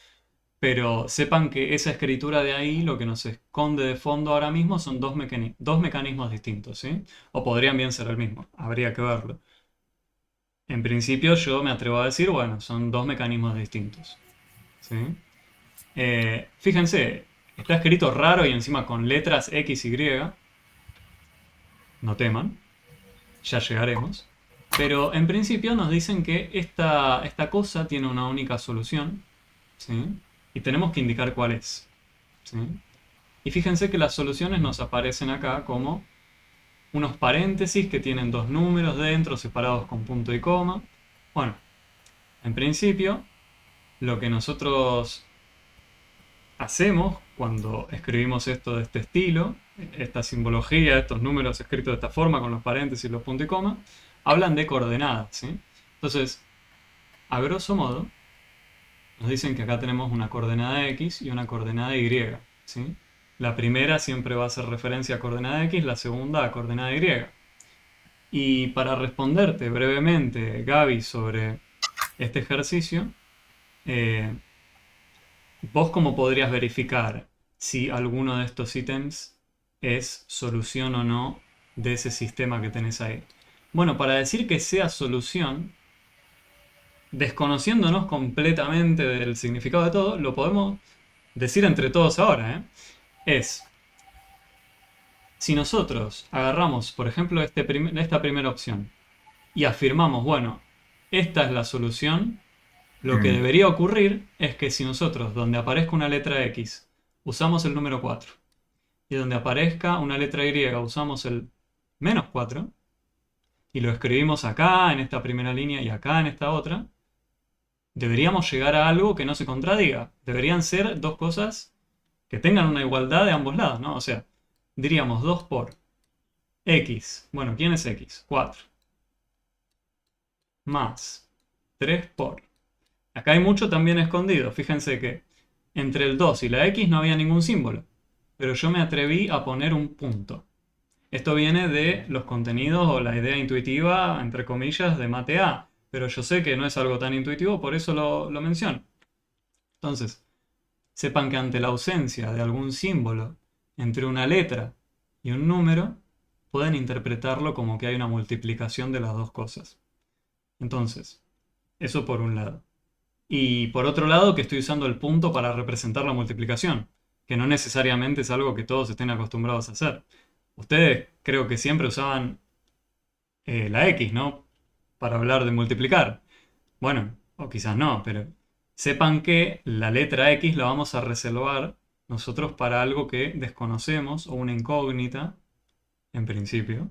Pero sepan que esa escritura de ahí lo que nos esconde de fondo ahora mismo son dos mecanismos distintos, ¿sí? O podrían bien ser el mismo, habría que verlo. En principio yo me atrevo a decir, bueno, son dos mecanismos distintos, ¿sí? Fíjense, está escrito raro y encima con letras X, Y. No teman, ya llegaremos. Pero en principio nos dicen que esta cosa tiene una única solución, ¿sí? Y tenemos que indicar cuál es, ¿sí? Y fíjense que las soluciones nos aparecen acá como unos paréntesis que tienen dos números dentro separados con punto y coma. Bueno, en principio lo que nosotros hacemos cuando escribimos esto de este estilo, esta simbología, estos números escritos de esta forma con los paréntesis, los puntos y coma, hablan de coordenadas, ¿sí? Entonces, a grosso modo, nos dicen que acá tenemos una coordenada X y una coordenada Y, ¿sí? La primera siempre va a hacer referencia a coordenada X, la segunda a coordenada Y. Y para responderte brevemente, Gaby, sobre este ejercicio, ¿vos cómo podrías verificar si alguno de estos ítems es solución o no de ese sistema que tenés ahí? Bueno, para decir que sea solución, desconociéndonos completamente del significado de todo, lo podemos decir entre todos ahora, ¿eh? Si nosotros agarramos, por ejemplo, esta primera opción y afirmamos, bueno, esta es la solución, lo que debería ocurrir es que si nosotros, donde aparezca una letra X, usamos el número 4, y donde aparezca una letra Y, usamos el menos 4, y lo escribimos acá, en esta primera línea, y acá, en esta otra, deberíamos llegar a algo que no se contradiga. Deberían ser dos cosas que tengan una igualdad de ambos lados, ¿no? O sea, diríamos 2 por X. Bueno, ¿quién es X? 4. Más 3 por... Acá hay mucho también escondido. Fíjense que entre el 2 y la X no había ningún símbolo. Pero yo me atreví a poner un punto. Esto viene de los contenidos o la idea intuitiva, entre comillas, de Mate A. Pero yo sé que no es algo tan intuitivo, por eso lo menciono. Entonces, sepan que ante la ausencia de algún símbolo entre una letra y un número, pueden interpretarlo como que hay una multiplicación de las dos cosas. Entonces, eso por un lado. Y por otro lado, que estoy usando el punto para representar la multiplicación, que no necesariamente es algo que todos estén acostumbrados a hacer. Ustedes creo que siempre usaban la X, ¿no? Para hablar de multiplicar. Bueno, o quizás no, pero sepan que la letra X la vamos a reservar nosotros para algo que desconocemos o una incógnita, en principio.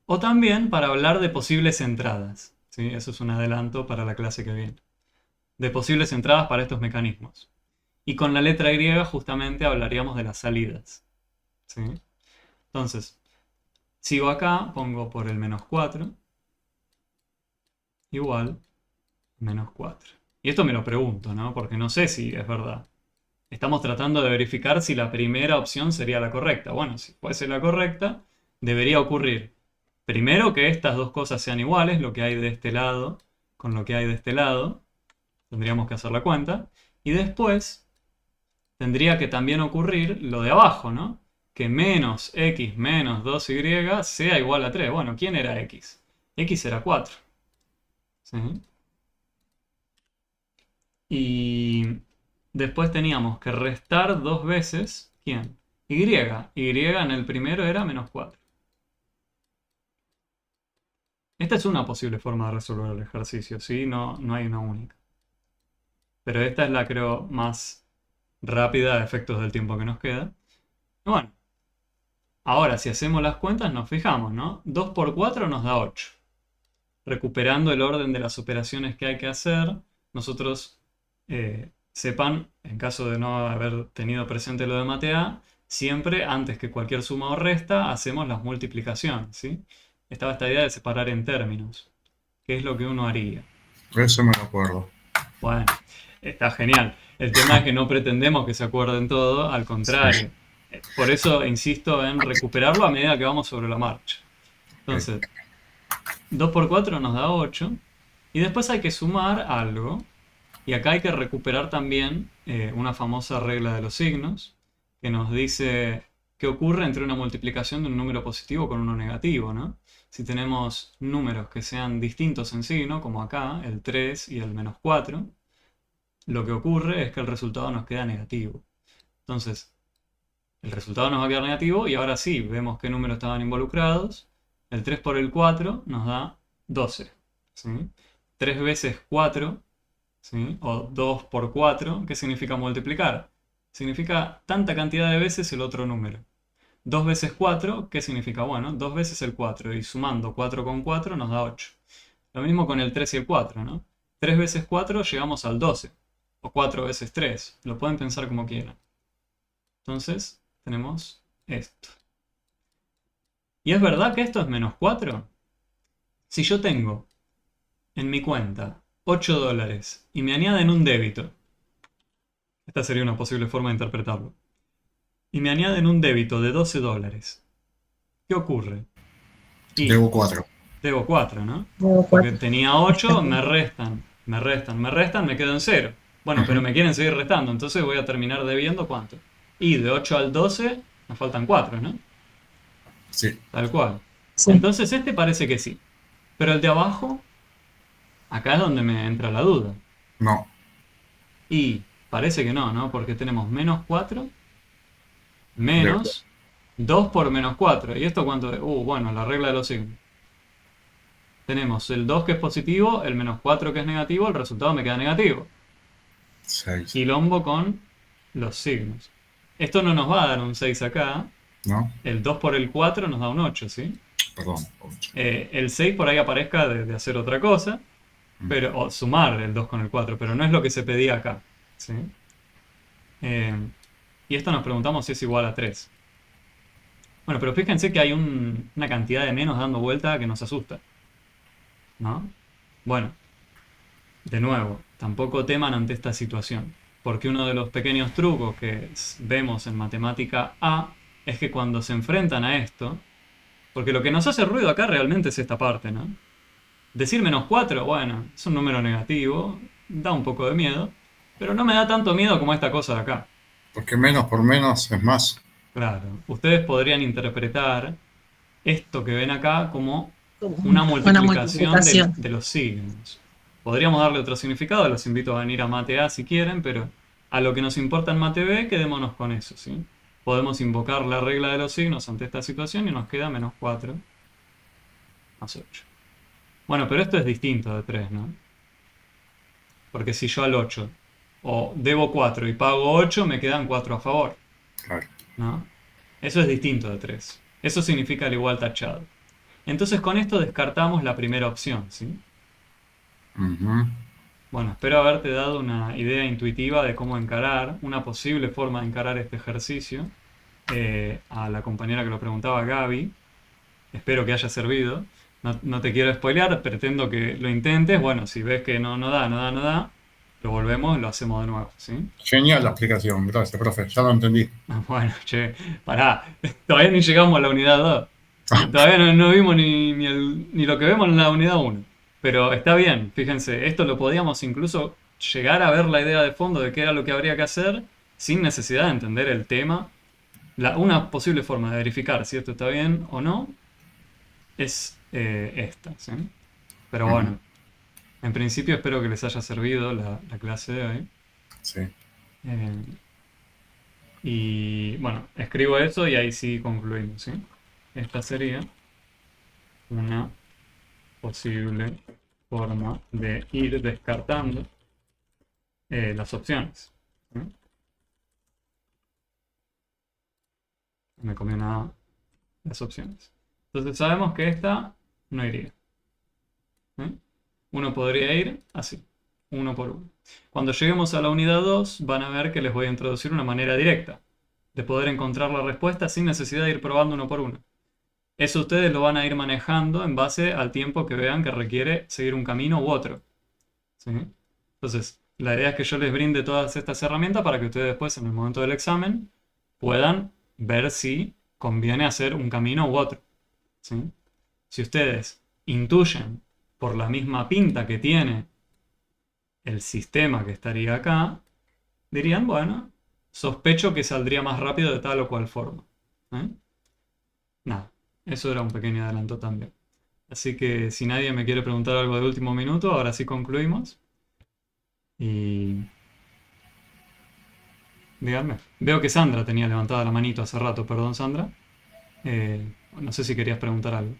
O también para hablar de posibles entradas, ¿sí? Eso es un adelanto para la clase que viene. De posibles entradas para estos mecanismos. Y con la letra Y justamente hablaríamos de las salidas, ¿sí? Entonces, sigo acá, pongo por el -4 igual -4. Y esto me lo pregunto, ¿no? Porque no sé si es verdad. Estamos tratando de verificar si la primera opción sería la correcta. Bueno, si fuese la correcta, debería ocurrir primero que estas dos cosas sean iguales, lo que hay de este lado con lo que hay de este lado. Tendríamos que hacer la cuenta. Y después tendría que también ocurrir lo de abajo, ¿no? Que menos x menos 2y sea igual a 3. Bueno, ¿quién era x? X era 4. ¿Sí? Y después teníamos que restar dos veces, ¿quién? Y. Y en el primero era -4. Esta es una posible forma de resolver el ejercicio, ¿sí? No hay una única. Pero esta es la, creo, más rápida a efectos del tiempo que nos queda. Y bueno, ahora si hacemos las cuentas nos fijamos, ¿no? 2 por 4 nos da 8. Recuperando el orden de las operaciones que hay que hacer, nosotros sepan, en caso de no haber tenido presente lo de MATEA, siempre antes que cualquier suma o resta hacemos las multiplicaciones, ¿sí? Estaba esta idea de separar en términos, que es lo que uno haría. Eso me lo acuerdo. Bueno, está genial. El tema es que no pretendemos que se acuerden todo, al contrario. Por eso insisto en recuperarlo a medida que vamos sobre la marcha. Entonces, 2 por 4 nos da 8. Y después hay que sumar algo. Y acá hay que recuperar también una famosa regla de los signos, que nos dice qué ocurre entre una multiplicación de un número positivo con uno negativo, ¿no? Si tenemos números que sean distintos en signo, como acá, el 3 y el -4, lo que ocurre es que el resultado nos queda negativo. Entonces, el resultado nos va a quedar negativo y ahora sí, vemos qué números estaban involucrados. El 3 por el 4 nos da 12, ¿sí? 3 veces 4, ¿sí? O 2 por 4, ¿qué significa multiplicar? Significa tanta cantidad de veces el otro número. 2 veces 4, ¿qué significa? Bueno, 2 veces el 4 y sumando 4 con 4 nos da 8. Lo mismo con el 3 y el 4, ¿no? 3 veces 4 llegamos al 12. O 4 veces 3. Lo pueden pensar como quieran. Entonces, tenemos esto. ¿Y es verdad que esto es -4? Si yo tengo en mi cuenta $8 y me añaden un débito, esta sería una posible forma de interpretarlo, y me añaden un débito de $12, ¿qué ocurre? Y Debo 4. debo 4, ¿no? Porque tenía 8, me restan, me quedo en 0. Bueno, pero me quieren seguir restando, entonces voy a terminar debiendo ¿cuánto? Y de 8 al 12 nos faltan 4, ¿no? Sí. Tal cual. Sí. Entonces este parece que sí. Pero el de abajo, acá es donde me entra la duda. No. Y parece que no, ¿no? Porque tenemos -4 menos 2 por -4. ¿Y esto cuánto es? Bueno, la regla de los signos. Tenemos el 2 que es positivo, el -4 que es negativo, el resultado me queda negativo. 6. Quilombo con los signos. Esto no nos va a dar un 6 acá. ¿No? El 2 por el 4 nos da un 8, ¿sí? Perdón. 8. El 6 por ahí aparezca de hacer otra cosa, pero, o sumar el 2 con el 4, pero no es lo que se pedía acá, ¿sí? Y esto nos preguntamos si es igual a 3. Bueno, pero fíjense que hay una cantidad de menos dando vuelta que nos asusta, ¿no? Bueno, de nuevo, tampoco teman ante esta situación, porque uno de los pequeños trucos que vemos en matemática A es que cuando se enfrentan a esto, porque lo que nos hace ruido acá realmente es esta parte, ¿no? Decir -4, bueno, es un número negativo, da un poco de miedo, pero no me da tanto miedo como esta cosa de acá. Porque menos por menos es más. Claro, ustedes podrían interpretar esto que ven acá como una multiplicación de los signos. Podríamos darle otro significado, los invito a venir a Mate A si quieren, pero a lo que nos importa en Mate B, quedémonos con eso, ¿sí? Podemos invocar la regla de los signos ante esta situación y nos queda -4 más 8. Bueno, pero esto es distinto de 3, ¿no? Porque si yo al 8 o debo 4 y pago 8, me quedan 4 a favor, Claro. ¿no? Eso es distinto de 3. Eso significa el igual tachado. Entonces con esto descartamos la primera opción, ¿sí? Ujú. Bueno, espero haberte dado una idea intuitiva de cómo encarar, una posible forma de encarar este ejercicio. A la compañera que lo preguntaba, Gaby, espero que haya servido. No te quiero spoilear, pretendo que lo intentes. Bueno, si ves que no da, lo volvemos, lo hacemos de nuevo, ¿sí? Genial la explicación, gracias, profe, ya lo entendí. Bueno, che, pará, todavía ni llegamos a la unidad 2. Todavía no vimos ni lo que vemos en la unidad 1. Pero está bien, fíjense, esto lo podíamos incluso llegar a ver la idea de fondo de qué era lo que habría que hacer sin necesidad de entender el tema. Una posible forma de verificar si esto está bien o no es esta, ¿sí? Pero Ujú. bueno, en principio espero que les haya servido la clase de hoy. Sí. Eh, y bueno, escribo eso y ahí sí concluimos, ¿sí? Esta sería una posible forma de ir descartando las opciones, ¿sí? Me comió nada las opciones. Entonces sabemos que esta no iría, ¿sí? Uno podría ir así, uno por uno. Cuando lleguemos a la unidad 2 van a ver que les voy a introducir una manera directa de poder encontrar la respuesta sin necesidad de ir probando uno por uno. Eso ustedes lo van a ir manejando en base al tiempo que vean que requiere seguir un camino u otro, ¿sí? Entonces, la idea es que yo les brinde todas estas herramientas para que ustedes después, en el momento del examen, puedan ver si conviene hacer un camino u otro, ¿sí? Si ustedes intuyen por la misma pinta que tiene el sistema que estaría acá, dirían, bueno, sospecho que saldría más rápido de tal o cual forma, ¿eh? Nada, eso era un pequeño adelanto también. Así que si nadie me quiere preguntar algo de último minuto, ahora sí concluimos. Y díganme. Veo que Sandra tenía levantada la manito hace rato, perdón Sandra. No sé si querías preguntar algo.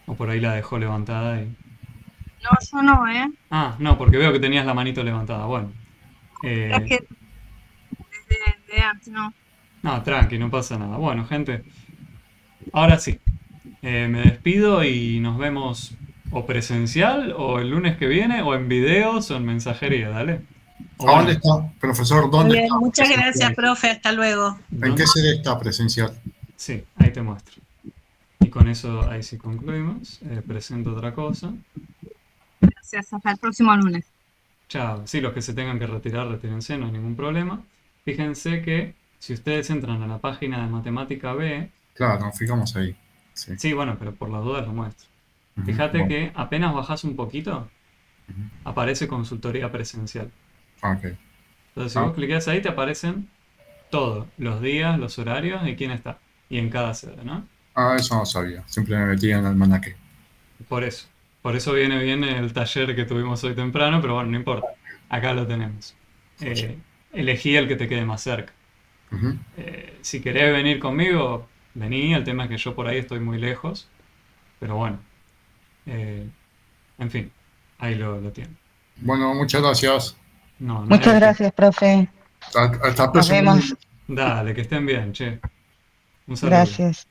O por ahí la dejó levantada y... No, yo no, ¿eh? Ah, no, porque veo que tenías la manito levantada. Bueno. Es que de antes, no. No, tranqui, no pasa nada. Bueno, gente, ahora sí. Me despido y nos vemos o presencial o el lunes que viene o en videos o en mensajería, dale. O ¿A dónde bueno, está, profesor? Muy ¿Dónde está bien, muchas gracias, presencial? profe. Hasta luego. ¿En qué sede está presencial? Sí, ahí te muestro. Y con eso ahí sí concluimos. Presento otra cosa. Gracias, hasta el próximo lunes. Chao. Sí, los que se tengan que retirar, retírense, no hay ningún problema. Fíjense que si ustedes entran a la página de Matemática B, Claro, nos fijamos ahí. Sí. sí, bueno, pero por las dudas lo muestro. Ujú. Fíjate Bueno. que apenas bajás un poquito, Ujú. aparece consultoría presencial. Ok. Entonces, si Ah, vos clicás ahí, te aparecen todos, los días, los horarios y quién está. Y en cada sede, ¿no? eso no sabía. Siempre me metí en el almanaque. Por eso. Por eso viene bien el taller que tuvimos hoy temprano, pero bueno, no importa. Acá lo tenemos. Elegí el que te quede más cerca. Ujú. Si querés venir conmigo, vení. El tema es que yo por ahí estoy muy lejos. Pero bueno. En fin, ahí lo tienen. Bueno, muchas gracias. No hay Muchas de qué. gracias, profe. Hasta el Nos próximo vemos. lunes. Dale, que estén bien, che. Un saludo. Gracias.